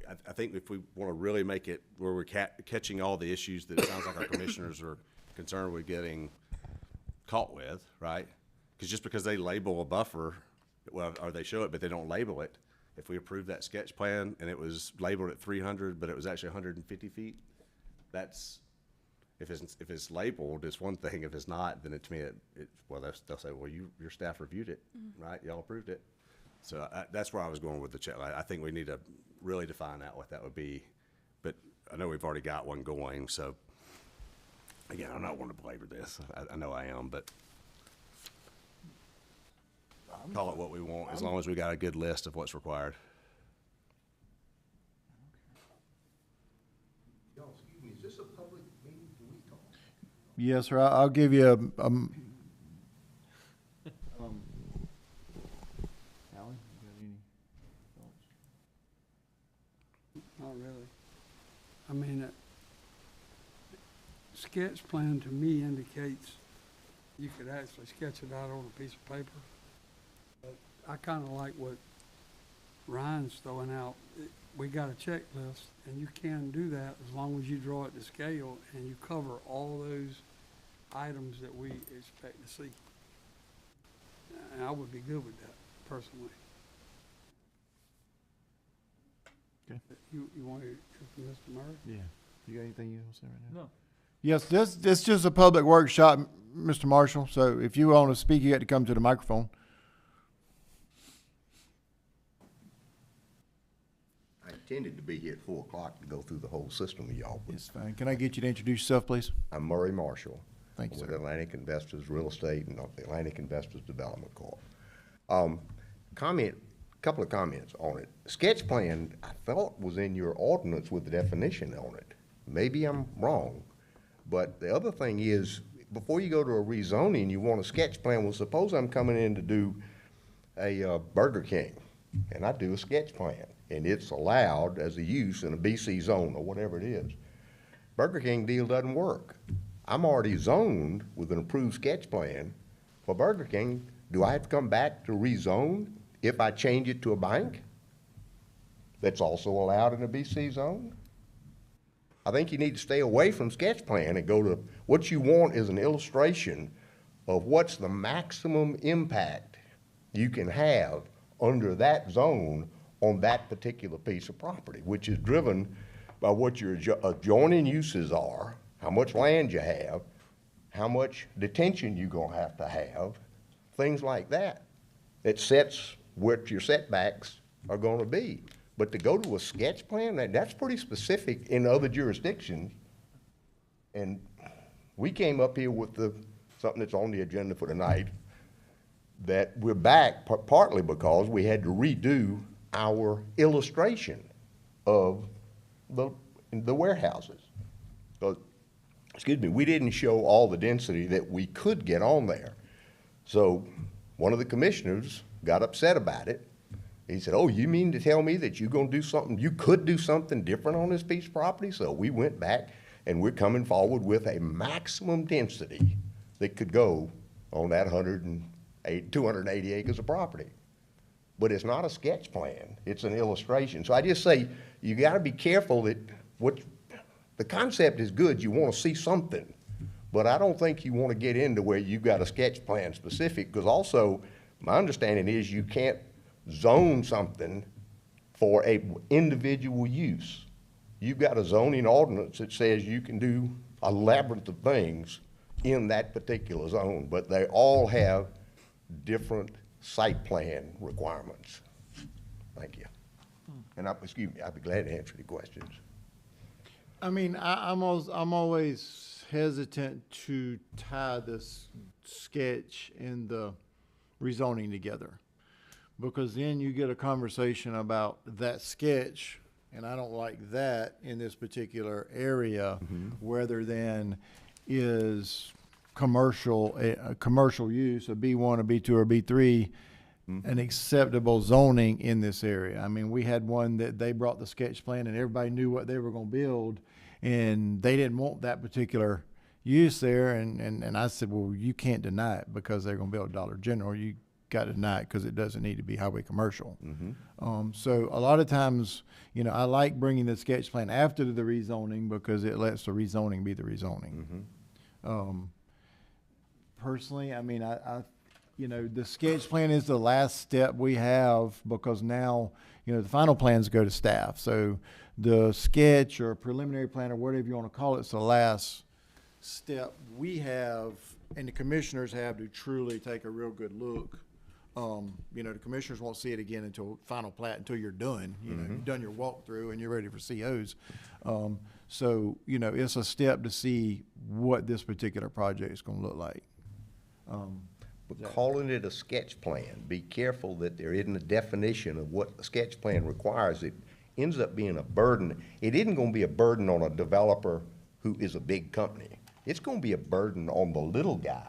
I think if we want to really make it where we're catching all the issues that it sounds like our commissioners are concerned with getting caught with, right? Because just because they label a buffer, well, or they show it, but they don't label it, if we approve that sketch plan and it was labeled at 300, but it was actually 150 feet, that's, if it's labeled, it's one thing. If it's not, then to me, well, they'll say, well, your staff reviewed it, right? Y'all approved it. So that's where I was going with the check. I think we need to really define out what that would be. But I know we've already got one going, so again, I'm not wanting to belabor this. I know I am, but call it what we want as long as we got a good list of what's required. Y'all, excuse me, is this a public meeting? Do we talk? Yes, sir. I'll give you Alan, you got any thoughts? Not really. I mean, sketch plan to me indicates you could actually sketch it out on a piece of paper. But I kinda like what Ryan's throwing out. We got a checklist, and you can do that as long as you draw it to scale and you cover all those items that we expect to see. And I would be good with that, personally. Okay. You want to, Mr. Murray? Yeah. You got anything you want to say right now? No. Yes, this just a public workshop, Mr. Marshall. So if you want to speak, you got to come to the microphone. I intended to be here at 4 o'clock to go through the whole system with y'all. But It's fine. Can I get you to introduce yourself, please? I'm Murray Marshall. Thank you, With sir. Atlantic Investors Real Estate and the Atlantic Investors Development Corp. Couple of comments on it. Sketch plan, I thought was in your ordinance with the definition on it. Maybe I'm wrong. But the other thing is, before you go to a rezoning, you want a sketch plan. Well, suppose I'm coming in to do a Burger King, and I do a sketch plan, and it's allowed as a use in a BC zone or whatever it is. Burger King deal doesn't work. I'm already zoned with an approved sketch plan for Burger King. Do I have to come back to rezone if I change it to a bank that's also allowed in a BC zone? I think you need to stay away from sketch plan and go to, what you want is an illustration of what's the maximum impact you can have under that zone on that particular piece of property, which is driven by what your adjoining uses are, how much land you have, how much detention you're gonna have to have, things like that. It sets what your setbacks are gonna be. But to go to a sketch plan, that's pretty specific in other jurisdictions. And we came up here with something that's on the agenda for tonight, that we're back partly because we had to redo our illustration of the warehouses. So, excuse me, we didn't show all the density that we could get on there. So one of the commissioners got upset about it. He said, oh, you mean to tell me that you're gonna do something, you could do something different on this piece of property? So we went back and we're coming forward with a maximum density that could go on that 280 acres of property. But it's not a sketch plan, it's an illustration. So I just say, you gotta be careful that the concept is good, you wanna see something. But I don't think you wanna get into where you've got a sketch plan specific, because also, my understanding is you can't zone something for a individual use. You've got a zoning ordinance that says you can do a labyrinth of things in that particular zone, but they all have different site plan requirements. Thank you. And excuse me, I'd be glad to answer any questions. I mean, I'm always hesitant to tie this sketch and the rezoning together, because then you get a conversation about that sketch, and I don't like that in this particular area, whether then is commercial, a commercial use, a B1, a B2, or B3, an acceptable zoning in this area. I mean, we had one that they brought the sketch plan and everybody knew what they were gonna build, and they didn't want that particular use there, and I said, well, you can't deny it because they're gonna build Dollar General. You gotta deny it because it doesn't need to be highway commercial. So a lot of times, you know, I like bringing the sketch plan after the rezoning because it lets the rezoning be the rezoning. Personally, I mean, you know, the sketch plan is the last step we have, because now, you know, the final plans go to staff. So the sketch or preliminary plan or whatever you want to call it, it's the last step we have and the commissioners have to truly take a real good look. You know, the commissioners won't see it again until final plat, until you're done. You know, you've done your walkthrough and you're ready for COs. So, you know, it's a step to see what this particular project is going to look like. But calling it a sketch plan, be careful that there isn't a definition of what a sketch plan requires. It ends up being a burden. It isn't gonna be a burden on a developer who is a big company. It's gonna be a burden on the little guy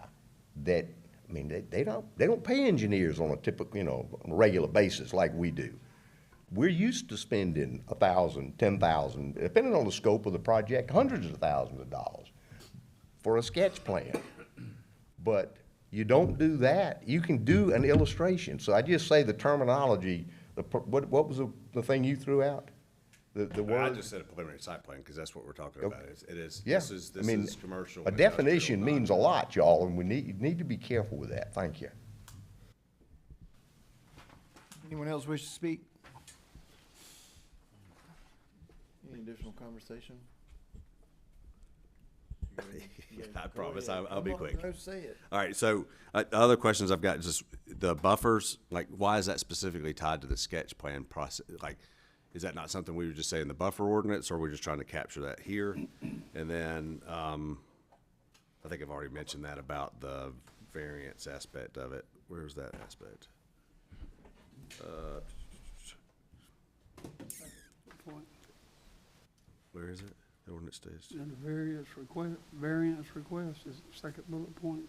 that, I mean, they don't pay engineers on a typical, you know, on a regular basis like we do. We're used to spending $1,000, $10,000, depending on the scope of the project, hundreds of thousands of dollars for a sketch plan. But you don't do that. You can do an illustration. So I just say the terminology, what was the thing you threw out? The word? I just said a preliminary site plan, because that's what we're talking about. It is, Yeah. this is I mean, commercial. a definition means a lot, y'all, and you need to be careful with that. Thank you. Anyone else wish to speak? Any additional conversation? I promise, I'll be quick. No, say it. All right, so other questions I've got, just the buffers, like, why is that specifically tied to the sketch plan process? Like, is that not something we would just say in the buffer ordinance, or are we just trying to capture that here? And then, I think I've already mentioned that about the variance aspect of it. Where's that aspect? Where is it? The ordinance states. And the variance request is the second bullet point.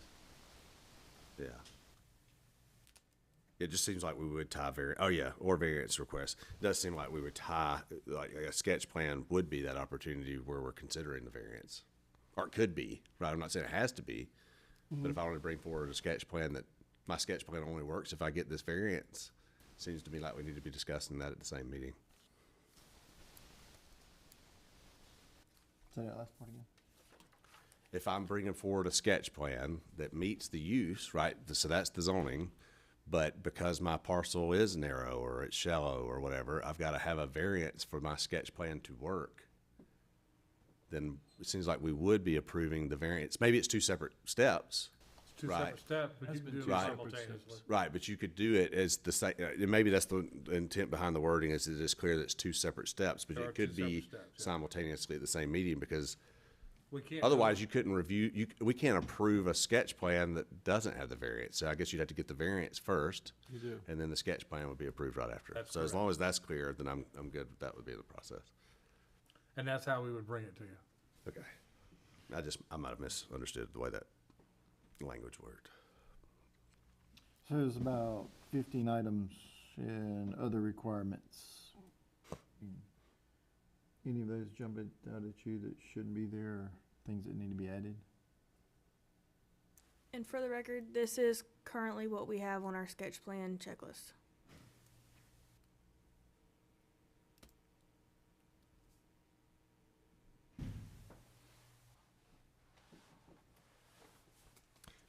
Yeah. It just seems like we would tie variance request. It does seem like we would tie, like a sketch plan would be that opportunity where we're considering the variance. Or it could be, right? I'm not saying it has to be, but if I want to bring forward a sketch plan that my sketch plan only works if I get this variance, seems to me like we need to be discussing that at the same meeting. Say that last part again. If I'm bringing forward a sketch plan that meets the use, right, so that's the zoning, but because my parcel is narrow or it's shallow or whatever, I've got to have a variance for my sketch plan to work, then it seems like we would be approving the variance. Maybe it's two separate steps. Two Right. separate steps, but you can do it Right. simultaneously. Right, but you could do it as the same, maybe that's the intent behind the wording, is it is clear that it's two separate steps, but There are it could two be separate steps, yeah. simultaneously at the same meeting, because We can't. otherwise you couldn't we can't approve a sketch plan that doesn't have the variance. So I guess you'd have to get the variance first. You do. And then the sketch plan would be approved right after. That's So as correct. long as that's clear, then I'm good. That would be the process. And that's how we would bring it to you. Okay. I might have misunderstood the way that language worked. So there's about 15 items and other requirements. Any of those jump out at you that shouldn't be there, or things that need to be added? And for the record, this is currently what we have on our sketch plan checklist.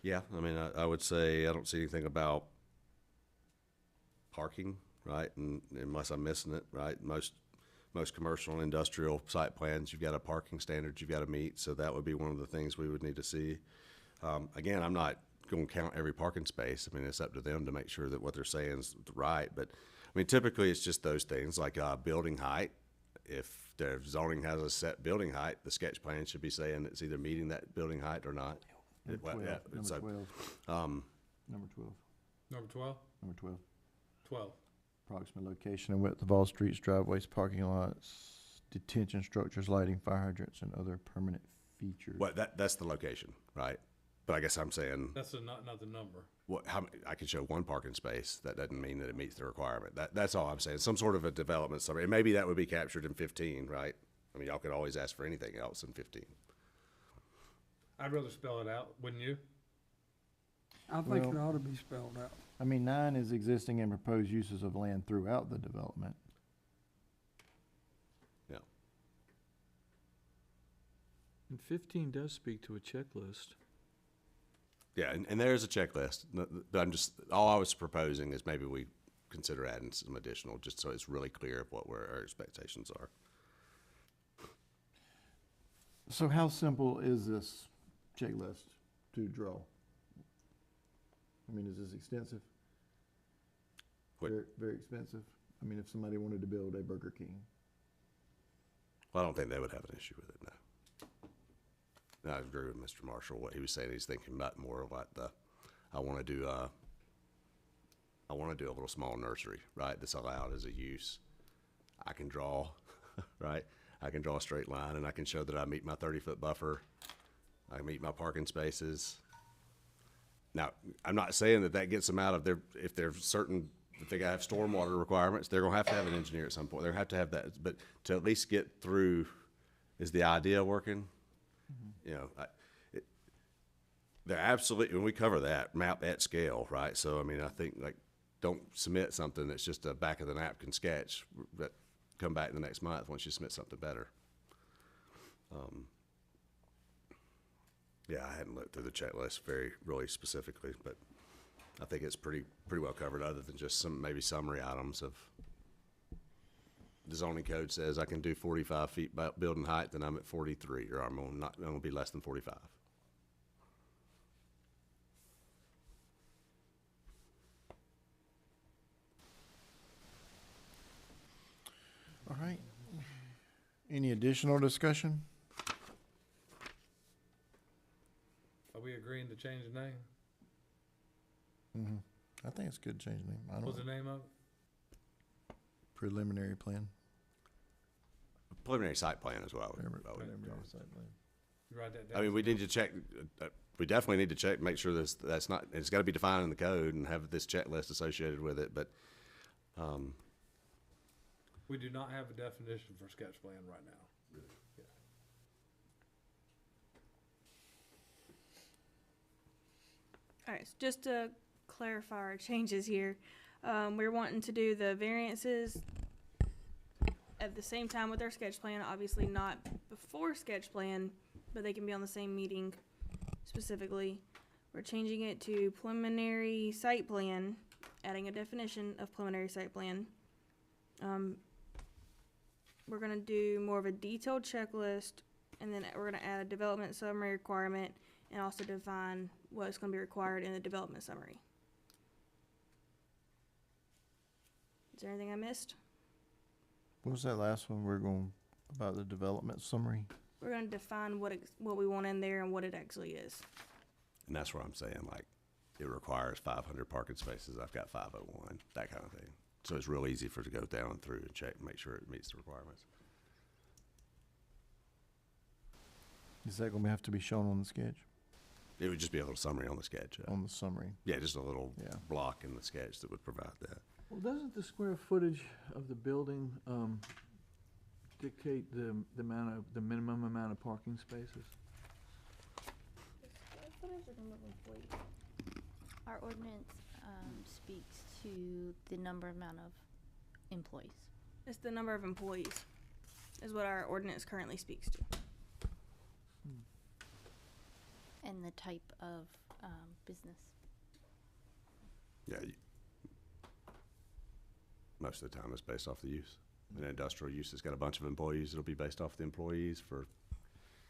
Yeah, I mean, I would say I don't see anything about parking, right? And unless I'm missing it, right? Most commercial and industrial site plans, you've got a parking standard you've got to meet, so that would be one of the things we would need to see. Again, I'm not going to count every parking space. I mean, it's up to them to make sure that what they're saying is right. But I mean, typically it's just those things like building height. If their zoning has a set building height, the sketch plan should be saying it's either meeting that building height or not. Number 12, Yeah, number so, 12, um, number 12, Number 12? number 12. 12. Approximate location and width of all streets, driveways, parking lots, detention structures, lighting, fire hydrants, and other permanent features. well, that's the location, right? But I guess I'm saying, That's not the number. I can show one parking space. That doesn't mean that it meets the requirement. That's all I'm saying. Some sort of a development summary. And maybe that would be captured in 15, right? I mean, y'all could always ask for anything else in 15. I'd rather spell it out, wouldn't you? I think it Well- ought to be spelled out. I mean, 9 is existing and proposed uses of land throughout the development. Yeah. And 15 does speak to a checklist. Yeah, and there's a checklist. All I was proposing is maybe we consider adding some additional, just so it's really clear of what our expectations are. So how simple is this checklist to draw? I mean, is this extensive? What- Very, very expensive? I mean, if somebody wanted to build a Burger King. Well, I don't think they would have an issue with it, no. No, I agree with Mr. Marshall, what he was saying. He's thinking about more of like I want to do a little small nursery, right, that's allowed as a use. I can draw, right? I can draw a straight line, and I can show that I meet my 30-foot buffer. I meet my parking spaces. Now, I'm not saying that gets them out of their, if they have stormwater requirements, they're gonna have to have an engineer at some point. They're gonna have to have that, but to at least get through, is the idea working? You know, they're absolutely, when we cover that, map at scale, right? So, I mean, I think, like, don't submit something that's just a back of the napkin sketch, but come back the next month once you submit something better. Yeah, I hadn't looked through the checklist really specifically, but I think it's pretty well covered, other than just some, maybe summary items of, the zoning code says I can do 45 feet building height, then I'm at 43, or I'm gonna be less than 45. All right. Any additional discussion? Are we agreeing to change the name? I think it's good to change the name. I don't What's know. the name of it? Preliminary plan. Preliminary site plan as well. Preliminary site plan. You write that down. I mean, we need to check, we definitely need to check, make sure that's not, it's gotta be defined in the code and have this checklist associated with it, but, We do not have a definition for sketch plan right now. All right, so just to clarify our changes here, we're wanting to do the variances at the same time with our sketch plan, obviously not before sketch plan, but they can be on the same meeting specifically. We're changing it to preliminary site plan, adding a definition of preliminary site plan. We're gonna do more of a detailed checklist, and then we're gonna add a development summary requirement, and also define what's gonna be required in the development summary. Is there anything I missed? What was that last one we're going, about the development summary? We're gonna define what we want in there and what it actually is. and that's where I'm saying, like, it requires 500 parking spaces, I've got 501, that kind of thing. So it's real easy to go down and through and check, and make sure it meets the requirements. Is that gonna have to be shown on the sketch, It would just be a little summary on the sketch. on the summary? Yeah, just a little Yeah. block in the sketch that would provide that. Well, doesn't the square footage of the building dictate the minimum amount of parking spaces? Our ordinance speaks to the amount of employees. It's the number of employees, is what our ordinance currently speaks to. And the type of business. Yeah, most of the time it's based off the use. An industrial use has got a bunch of employees, it'll be based off the employees. For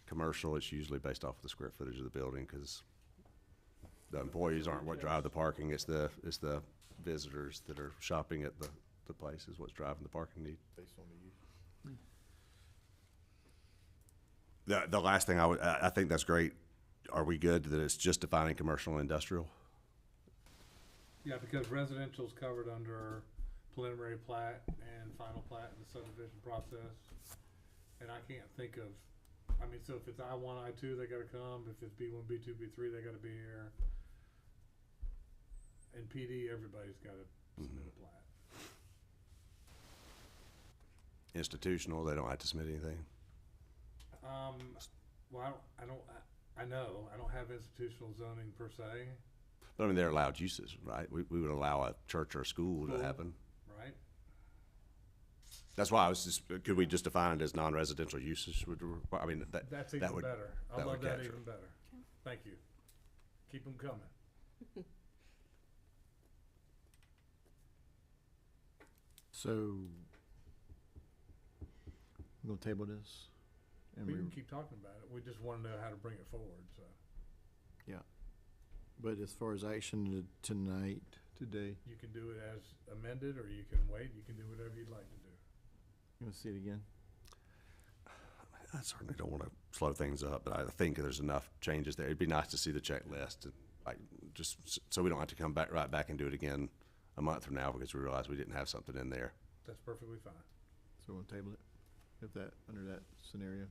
commercial, it's usually based off the square footage of the building, because the employees aren't what drive the parking, it's the visitors that are shopping at the place is what's driving the parking need. Based on the use. The last thing I think that's great. Are we good that it's just defining commercial and industrial? Yeah, because residential's covered under preliminary plat and final plat in the subdivision process. And I can't think of, I mean, so if it's I-1, I-2, they gotta come. If it's B1, B2, B3, they gotta be here. In PD, everybody's gotta submit a plat. Institutional, they don't have to submit anything. Well, I don't have institutional zoning per se, But I mean, they're allowed uses, right? We would allow a church or a school to happen. right? That's why I was just, could we just define it as non-residential uses? I mean, That's that even would, better. I that would love that capture even it. better. Thank you. Keep them coming. So, we're gonna table this? And We can keep talking about it. We just wanna know how to bring it forward, so. But as far as action tonight, today, You can do it as amended, or you can wait. You can do whatever you'd like to do. you wanna see it again? I certainly don't want to slow things up, but I think there's enough changes there. It'd be nice to see the checklist, and like, just so we don't have to come back, right back and do it again a month from now because we realize we didn't have something in there. That's perfectly fine. So we'll table it, if that, under that scenario.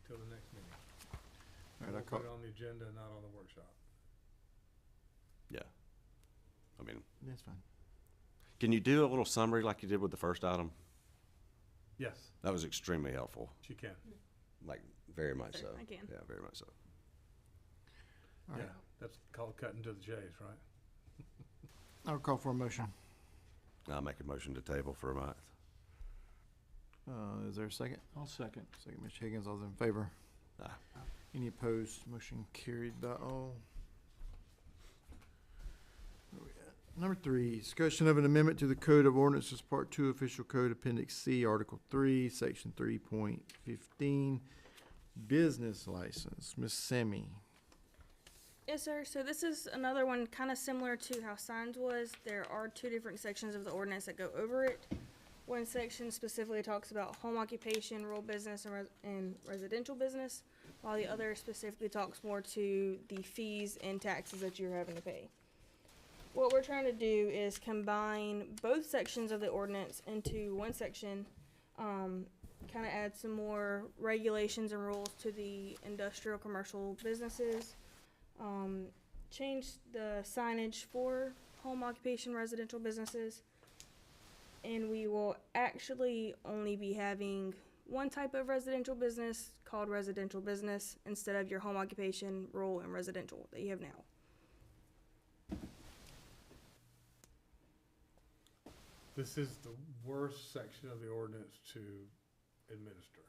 Till the next meeting. All right, We'll I call, put it on the agenda, not on the workshop. Yeah. I mean, that's fine. can you do a little summary like you did with the first item? Yes, That was extremely helpful, she can. like, very much so. I can. Yeah, very much so. All right, Yeah, that's called cutting to the chase, right? I'll call for a motion. I'll make a motion to table for a month. Is there a second? I'll second. Second, Mr. Higgins, all those in favor? Aye. Any opposed? Motion carried by all. Where we at? Number 3, discussion of an amendment to the Code of Ordinances, Part 2, Official Code, Appendix C, Article 3, Section 3.15, Business License. Ms. Semi. Yes, sir. So this is another one kind of similar to how signs was. There are two different sections of the ordinance that go over it. One section specifically talks about home occupation, rural business, and residential business, while the other specifically talks more to the fees and taxes that you're having to pay. What we're trying to do is combine both sections of the ordinance into one section, kind of add some more regulations and rules to the industrial commercial businesses, change the signage for home occupation residential businesses, and we will actually only be having one type of residential business called residential business instead of your home occupation, rural, and residential that you have now. This is the worst section of the ordinance to administer.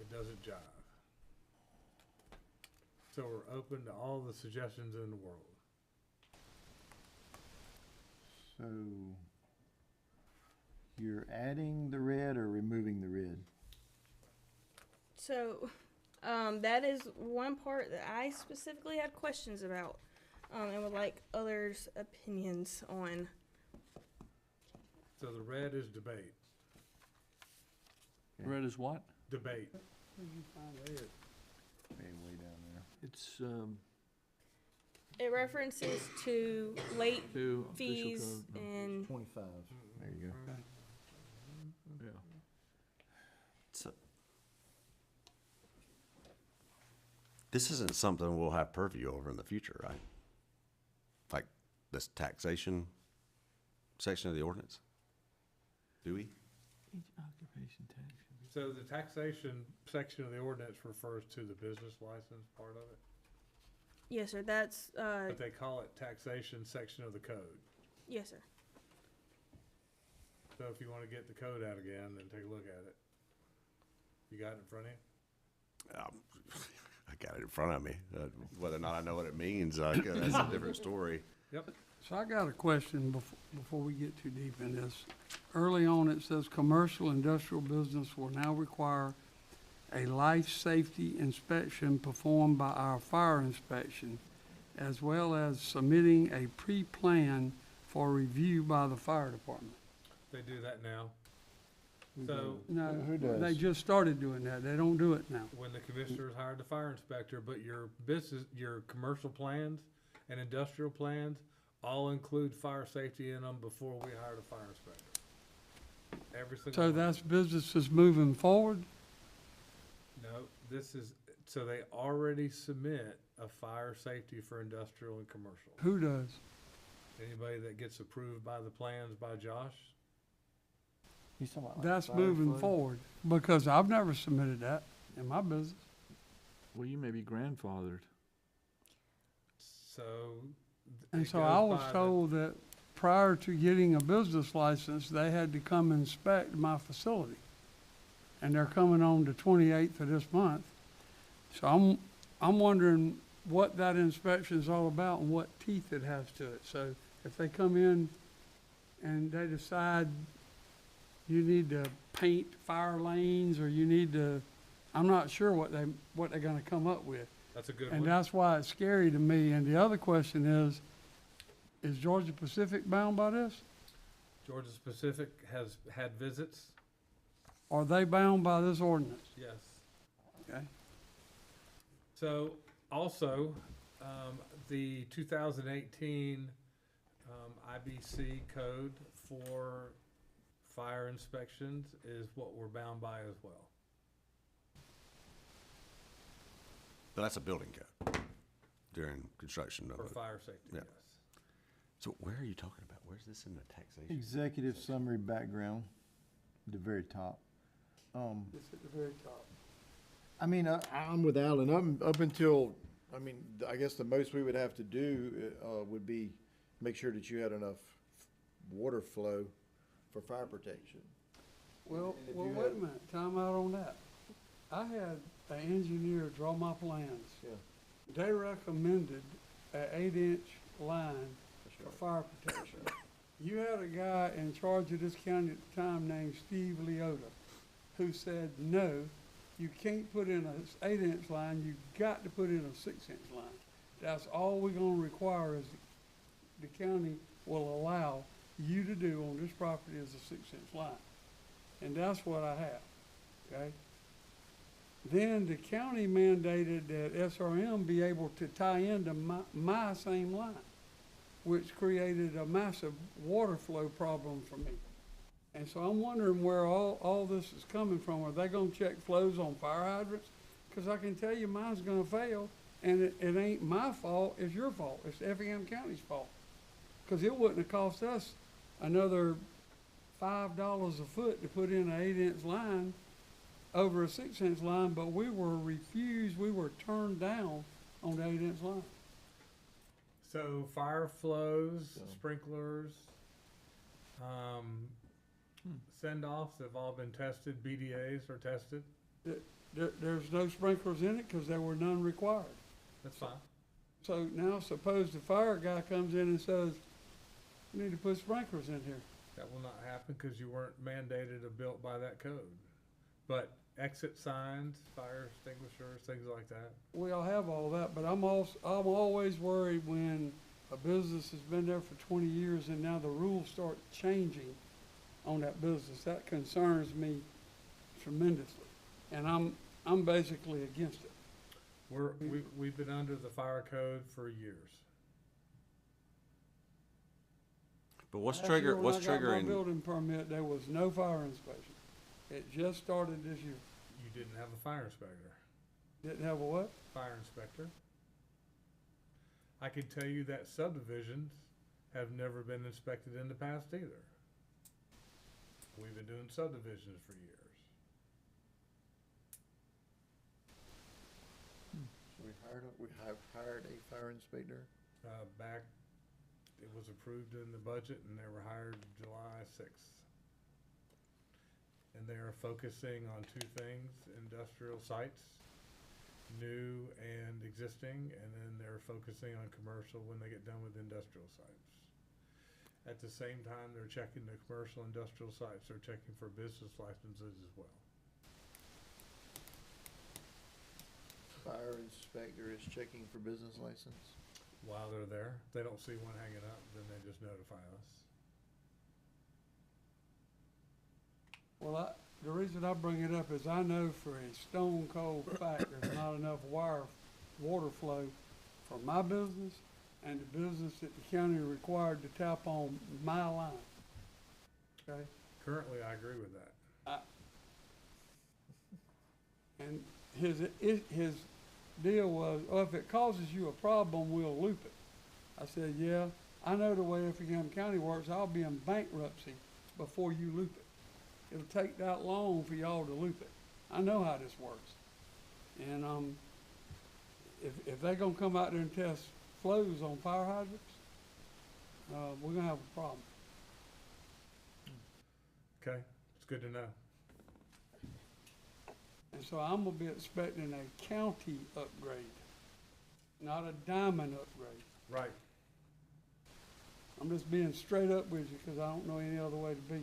It doesn't jive. So we're open to all the suggestions in the world. So, you're adding the red or removing the red? So, that is one part that I specifically had questions about, and would like others' opinions on. So the red is debate. Red is what? Debate. Way down there. It's, It references to late to official fees code. and 25. There you go. Yeah. So, this isn't something we'll have purview over in the future, right? Like this taxation section of the ordinance? Do we? Each occupation tax should be. So the taxation section of the ordinance refers to the business license part of it, yes, sir. That's but they call it taxation section of the code. yes, sir. So if you want to get the code out again, then take a look at it. You got it in front of you? I got it in front of me. Whether or not I know what it means, that's a different story. Yep. So I got a question before we get too deep in this. Early on, it says commercial industrial business will now require a life safety inspection performed by our fire inspection, as well as submitting a pre-plan for review by the fire department. They do that now. So No, Who does? they just started doing that. They don't do it now. when the commissioners hired the fire inspector, but your business, your commercial plans and industrial plans all include fire safety in them before we hire the fire inspector. Every single So one. that's businesses moving forward? No, this is, so they already submit a fire safety for industrial and commercial. Who does? Anybody that gets approved by the plans by Josh, He's talking about like That's fire moving flood? forward, because I've never submitted that in my business. Well, you may be grandfathered. so. And it so goes I was by the- told that prior to getting a business license, they had to come inspect my facility. And they're coming on the 28th of this month. So I'm wondering what that inspection is all about and what teeth it has to it. So if they come in and they decide you need to paint fire lanes or you need to, I'm not sure what they're gonna come up with. That's a good And one. that's why it's scary to me. And the other question is Georgia Pacific bound by this? Georgia Pacific has had visits, Are they bound by this ordinance? yes. Okay. So also, the 2018 IBC code for fire inspections is what we're bound by as well. But that's a building code during construction of For it. fire safety, Yeah. yes. So where are you talking about? Where's this in the taxation? Executive summary background, the very top. It's at the very top. I mean, I'm with Alan, up until, I mean, I guess the most we would have to do, would be make sure that you had enough water flow for fire protection. Well, And if well, you wait a had- minute, time out on that. I had an engineer draw my plans. Yeah. They recommended an 8-inch line That's for right. fire protection. You had a guy in charge of this county at the time named Steve Leota, who said, no, you can't put in an 8-inch line, you got to put in a 6-inch line. That's all we're gonna require is the county will allow you to do on this property is a 6-inch line. And that's what I have, okay? Then the county mandated that SRM be able to tie into my same line, which created a massive water flow problem for me. And so I'm wondering where all this is coming from. Are they gonna check flows on fire hydrants? Cause I can tell you mine's gonna fail, and it ain't my fault, it's your fault. It's Effingham County's fault. Cause it wouldn't have cost us another $5 a foot to put in an 8-inch line over a 6-inch line, but we were refused, we were turned down on the 8-inch line. So fire flows, So- sprinklers, send-offs have all been tested, BDAs are tested, There's no sprinklers in it because there were none required. that's fine. So now suppose the fire guy comes in and says, you need to put sprinklers in here. That will not happen because you weren't mandated or built by that code. But exit signs, fire extinguishers, things like that. We all have all that, but I'm always worried when a business has been there for 20 years and now the rules start changing on that business. That concerns me tremendously. And I'm basically against it. We've been under the fire code for years. But what's Last year what's when I got my triggering, building permit, there was no fire inspection. It just started this year. You didn't have a fire inspector. Didn't have a what? Fire inspector. I can tell you that subdivisions have never been inspected in the past either. We've been doing subdivisions for years. We have hired a fire inspector. Back, it was approved in the budget and they were hired July 6th. And they are focusing on two things, industrial sites new and existing, and then they're focusing on commercial when they get done with industrial sites. At the same time, they're checking the commercial industrial sites, they're checking for business licenses as well. Fire inspector is checking for business license. While they're there, if they don't see one hanging up, then they just notify us. Well, the reason I bring it up is I know for a stone cold fact, there's not enough water flow for my business and the business that the county required to tap on my line. Okay? Currently, I agree with that. And his deal was, oh, if it causes you a problem, we'll loop it. I said, yeah, I know the way Effingham County works. I'll be in bankruptcy before you loop it. It'll take that long for y'all to loop it. I know how this works. And if they're gonna come out there and test flows on fire hydrants, we're gonna have a problem. Okay, it's good to know. And so I'm gonna be expecting a county upgrade, not a diamond upgrade. Right. I'm just being straight up with you because I don't know any other way to be.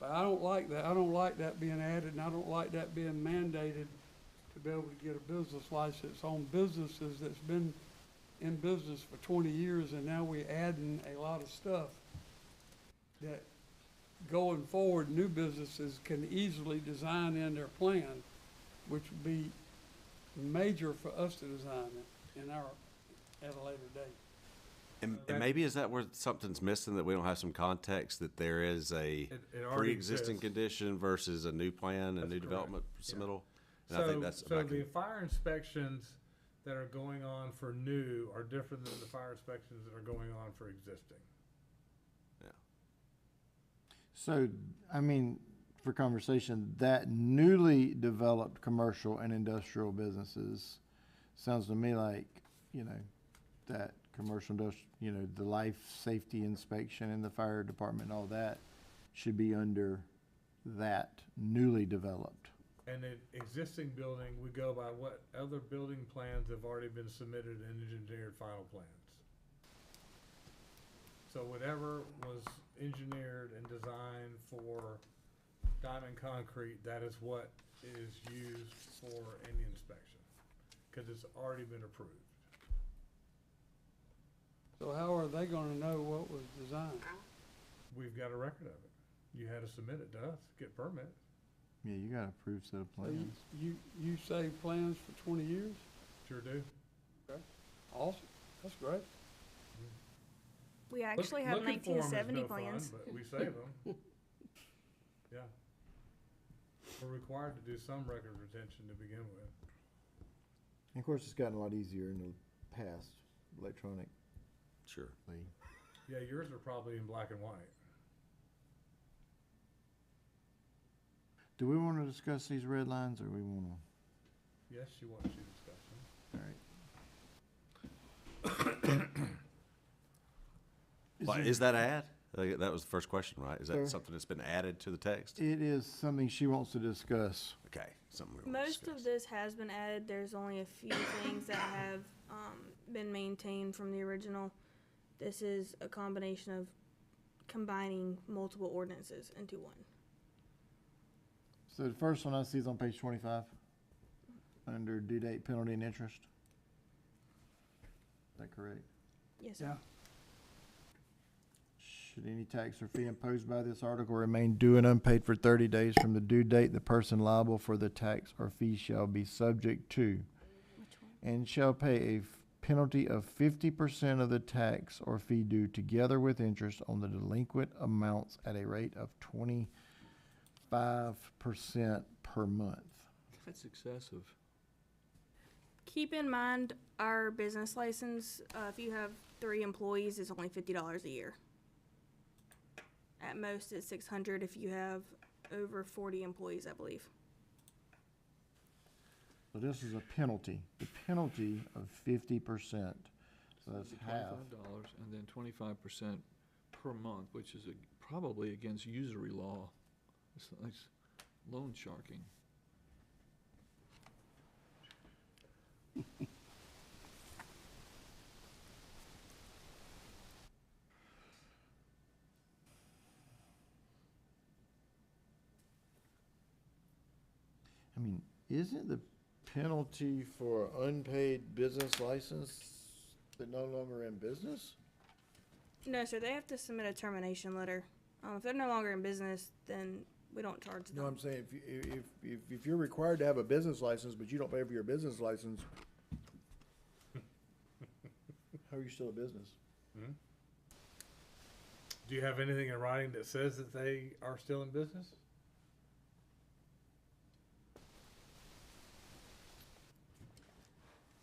But I don't like that. I don't like that being added, and I don't like that being mandated to be able to get a business license on businesses that's been in business for 20 years, and now we're adding a lot of stuff that going forward, new businesses can easily design in their plan, which would be major for us to design it at a later date. And maybe is that where something's missing, that we don't have some context, that there is a It already pre-existing exists. condition versus a new plan and That's new correct. development Yeah. submittal? And I think that's, So the fire inspections that are going on for new are different than the fire inspections that are going on for existing. So, I mean, for conversation, that newly developed commercial and industrial businesses sounds to me like, that commercial, the life safety inspection and the fire department and all that should be under that newly developed. And the existing building, we go by what other building plans have already been submitted and engineered final plans. So whatever was engineered and designed for diamond concrete, that is what is used for any inspection, because it's already been approved. So how are they gonna know what was designed? We've got a record of it. You had to submit it to us, get permits. Yeah, you got a approved set of So plans. you save plans for 20 years? Sure do. Awesome, that's great. We actually have Looking for 'em is 1970 no fun, plans. but we save them. Yeah. We're required to do some record retention to begin with. And of course, it's gotten a lot easier in the past, electronically. sure. Yeah, yours are probably in black and white. Do we want to discuss these red lines, or we want to? Yes, she wants you discussion. All right. Is that add? That was the first question, right? Is Sir? that something that's been added to the text? It is something she wants to discuss. Okay, something we want to Most discuss. of this has been added. There's only a few things that have been maintained from the original. This is a combination of combining multiple ordinances into one. So the first one I see is on page 25, under due date, penalty, and interest. Is that correct? Yes, sir. Yeah. Should any tax or fee imposed by this article remain due and unpaid for 30 days from the due date, the person liable for the tax or fee shall be subject to Which one? and shall pay a penalty of 50% of the tax or fee due together with interest on the delinquent amounts at a rate of 25% per month. That's excessive. Keep in mind, our business license, if you have 3 employees, is only $50 a year. At most, it's $600 if you have over 40 employees, I believe. So this is a penalty, the penalty of 50%. So that's half. $25 and then 25% per month, which is probably against usury law. It's loan sharking. I mean, isn't the penalty for unpaid business license that no longer in business? No, sir, they have to submit a termination letter. If they're no longer in business, then we don't charge No, them. I'm saying if you're required to have a business license, but you don't pay for your business license, how are you still a business? Do you have anything in writing that says that they are still in business?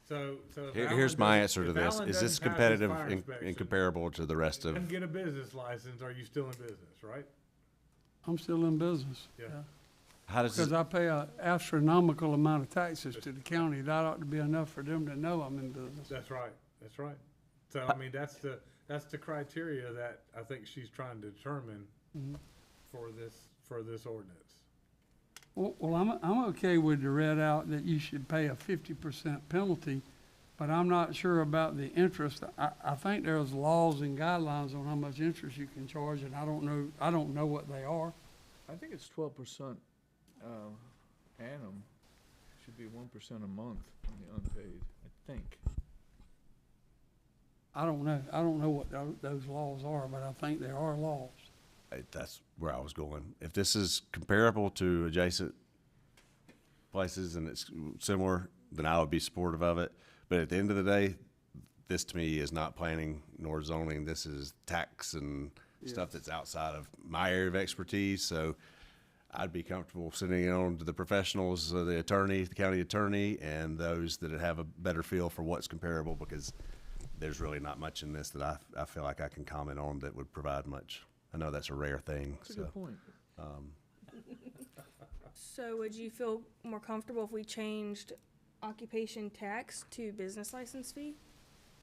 So if Here's Alan my doesn't- answer to if this. Alan Is this doesn't pass his competitive fire and inspection, comparable to the rest of? doesn't get a business license, are you still in business, right? I'm still in business. Yeah. How does Because this, I pay an astronomical amount of taxes to the county. That ought to be enough for them to know I'm in business. That's right, that's right. So, I mean, that's the criteria that I think she's trying to determine Mhm. for this ordinance. Well, I'm okay with the read out that you should pay a 50% penalty, but I'm not sure about the interest. I think there's laws and guidelines on how much interest you can charge, and I don't know what they are. I think it's 12% annum. Should be 1% a month on the unpaid, I think. I don't know what those laws are, but I think there are laws. that's where I was going. If this is comparable to adjacent places and it's similar, then I would be supportive of it. But at the end of the day, this to me is not planning nor zoning. This is tax and stuff that's outside of my area of expertise. So I'd be comfortable sending it on to the professionals, the attorney, the county attorney, and those that have a better feel for what's comparable, because there's really not much in this that I feel like I can comment on that would provide much. I know that's a rare thing. That's a So, good point. So would you feel more comfortable if we changed occupation tax to business license fee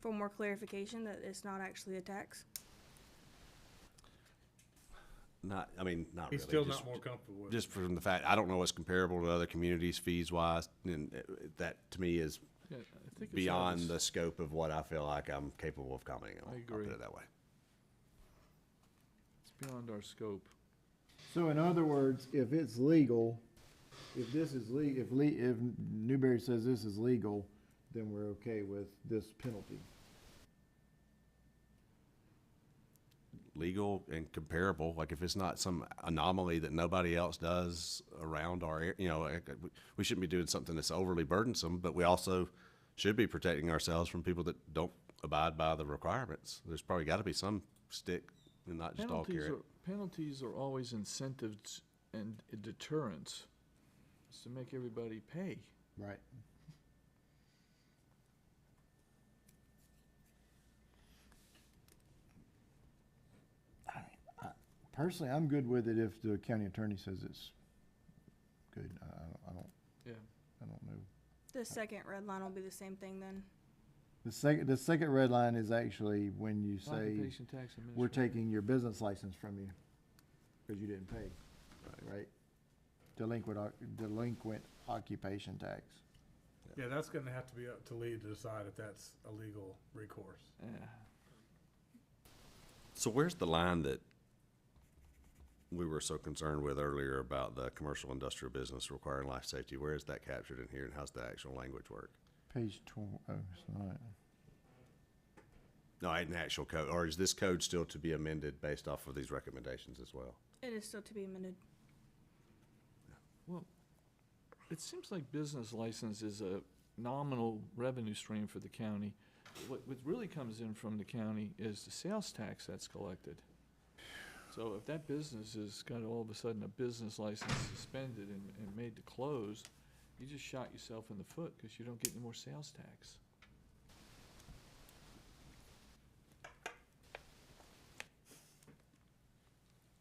for more clarification that it's not actually a tax? not really. He's still Just- not more comfortable with it. Just from the fact, I don't know what's comparable to other communities fees wise, and that to me is Yeah, I think it's beyond obvious. the scope of what I feel like I'm capable of commenting on. I I'll agree. put it that way. It's beyond our scope. So in other words, if it's legal, if this is if Newberry says this is legal, then we're okay with this penalty. Legal and comparable, like if it's not some anomaly that nobody else does around our, we shouldn't be doing something that's overly burdensome, but we also should be protecting ourselves from people that don't abide by the requirements. There's probably got to be some stick and not just all carrot. Penalties are always incentives and deterrents. It's to make everybody pay. Right. Personally, I'm good with it if the county attorney says it's good. I Yeah. don't know. The second red line will be the same thing then. The second red line is actually when you say, Occupation tax we're administration. taking your business license from you because you didn't pay, right? Delinquent occupation tax. Yeah, that's gonna have to be up to Lee to decide if that's a legal recourse. Yeah. So where's the line that we were so concerned with earlier about the commercial industrial business requiring life safety? Where is that captured in here, and how's the actual language work? Page 12, oh, it's not. No, in the actual code, or is this code still to be amended based off of these recommendations as well? It is still to be amended. Well, it seems like business license is a nominal revenue stream for the county. What really comes in from the county is the sales tax that's collected. So if that business has got all of a sudden a business license suspended and made to close, you just shot yourself in the foot because you don't get any more sales tax.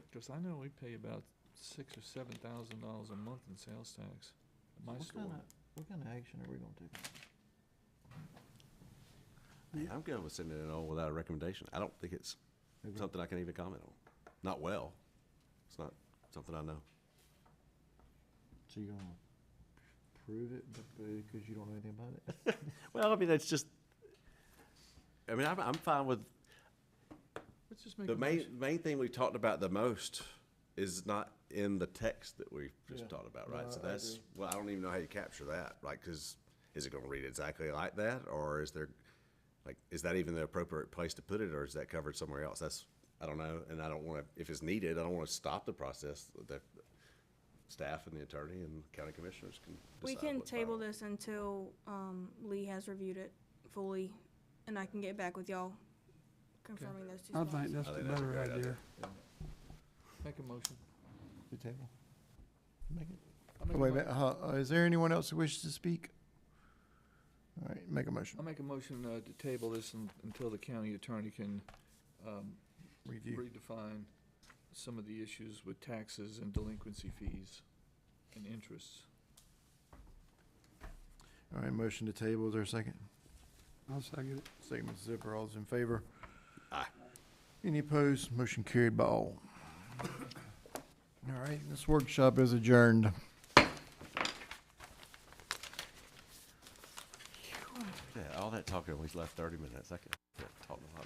Because I know we pay about $6,000 or $7,000 a month in sales tax at my store. What kind of action are we gonna take? Hey, I'm good with sending it on without a recommendation. I don't think it's Okay. something I can even comment on. Not well. It's not something I know. So you're gonna approve it, because you don't know anything about it? Well, I mean, it's just, I mean, I'm fine with, Let's just make the a motion. main thing we talked about the most is not in the text that we just Yeah. talked about, No, right? So I that's, agree. well, I don't even know how you capture that, like, cause is it gonna read exactly like that, or is there, like, is that even the appropriate place to put it, or is that covered somewhere else? That's, I don't know, and I don't wanna, if it's needed, I don't wanna stop the process. The staff and the attorney and county commissioners can We decide can what's table final. this until, Lee has reviewed it fully, and I can get back with y'all confirming those two I spots. think that's I the think that's a better great idea. idea. Make a motion. The table? Make it. I'll make a Wait a mo- minute, is there anyone else who wishes to speak? All right, make a motion. I'll make a motion to table this until the county attorney can Review. redefine some of the issues with taxes and delinquency fees and interests. All right, motion to table, is there a second? I'll second it. Second, Mr. Zipper, all those in favor? Aye. Any opposed? Motion carried by all. All right, this workshop is adjourned. Yeah, all that talking, we left 30 minutes. I could talk a lot more.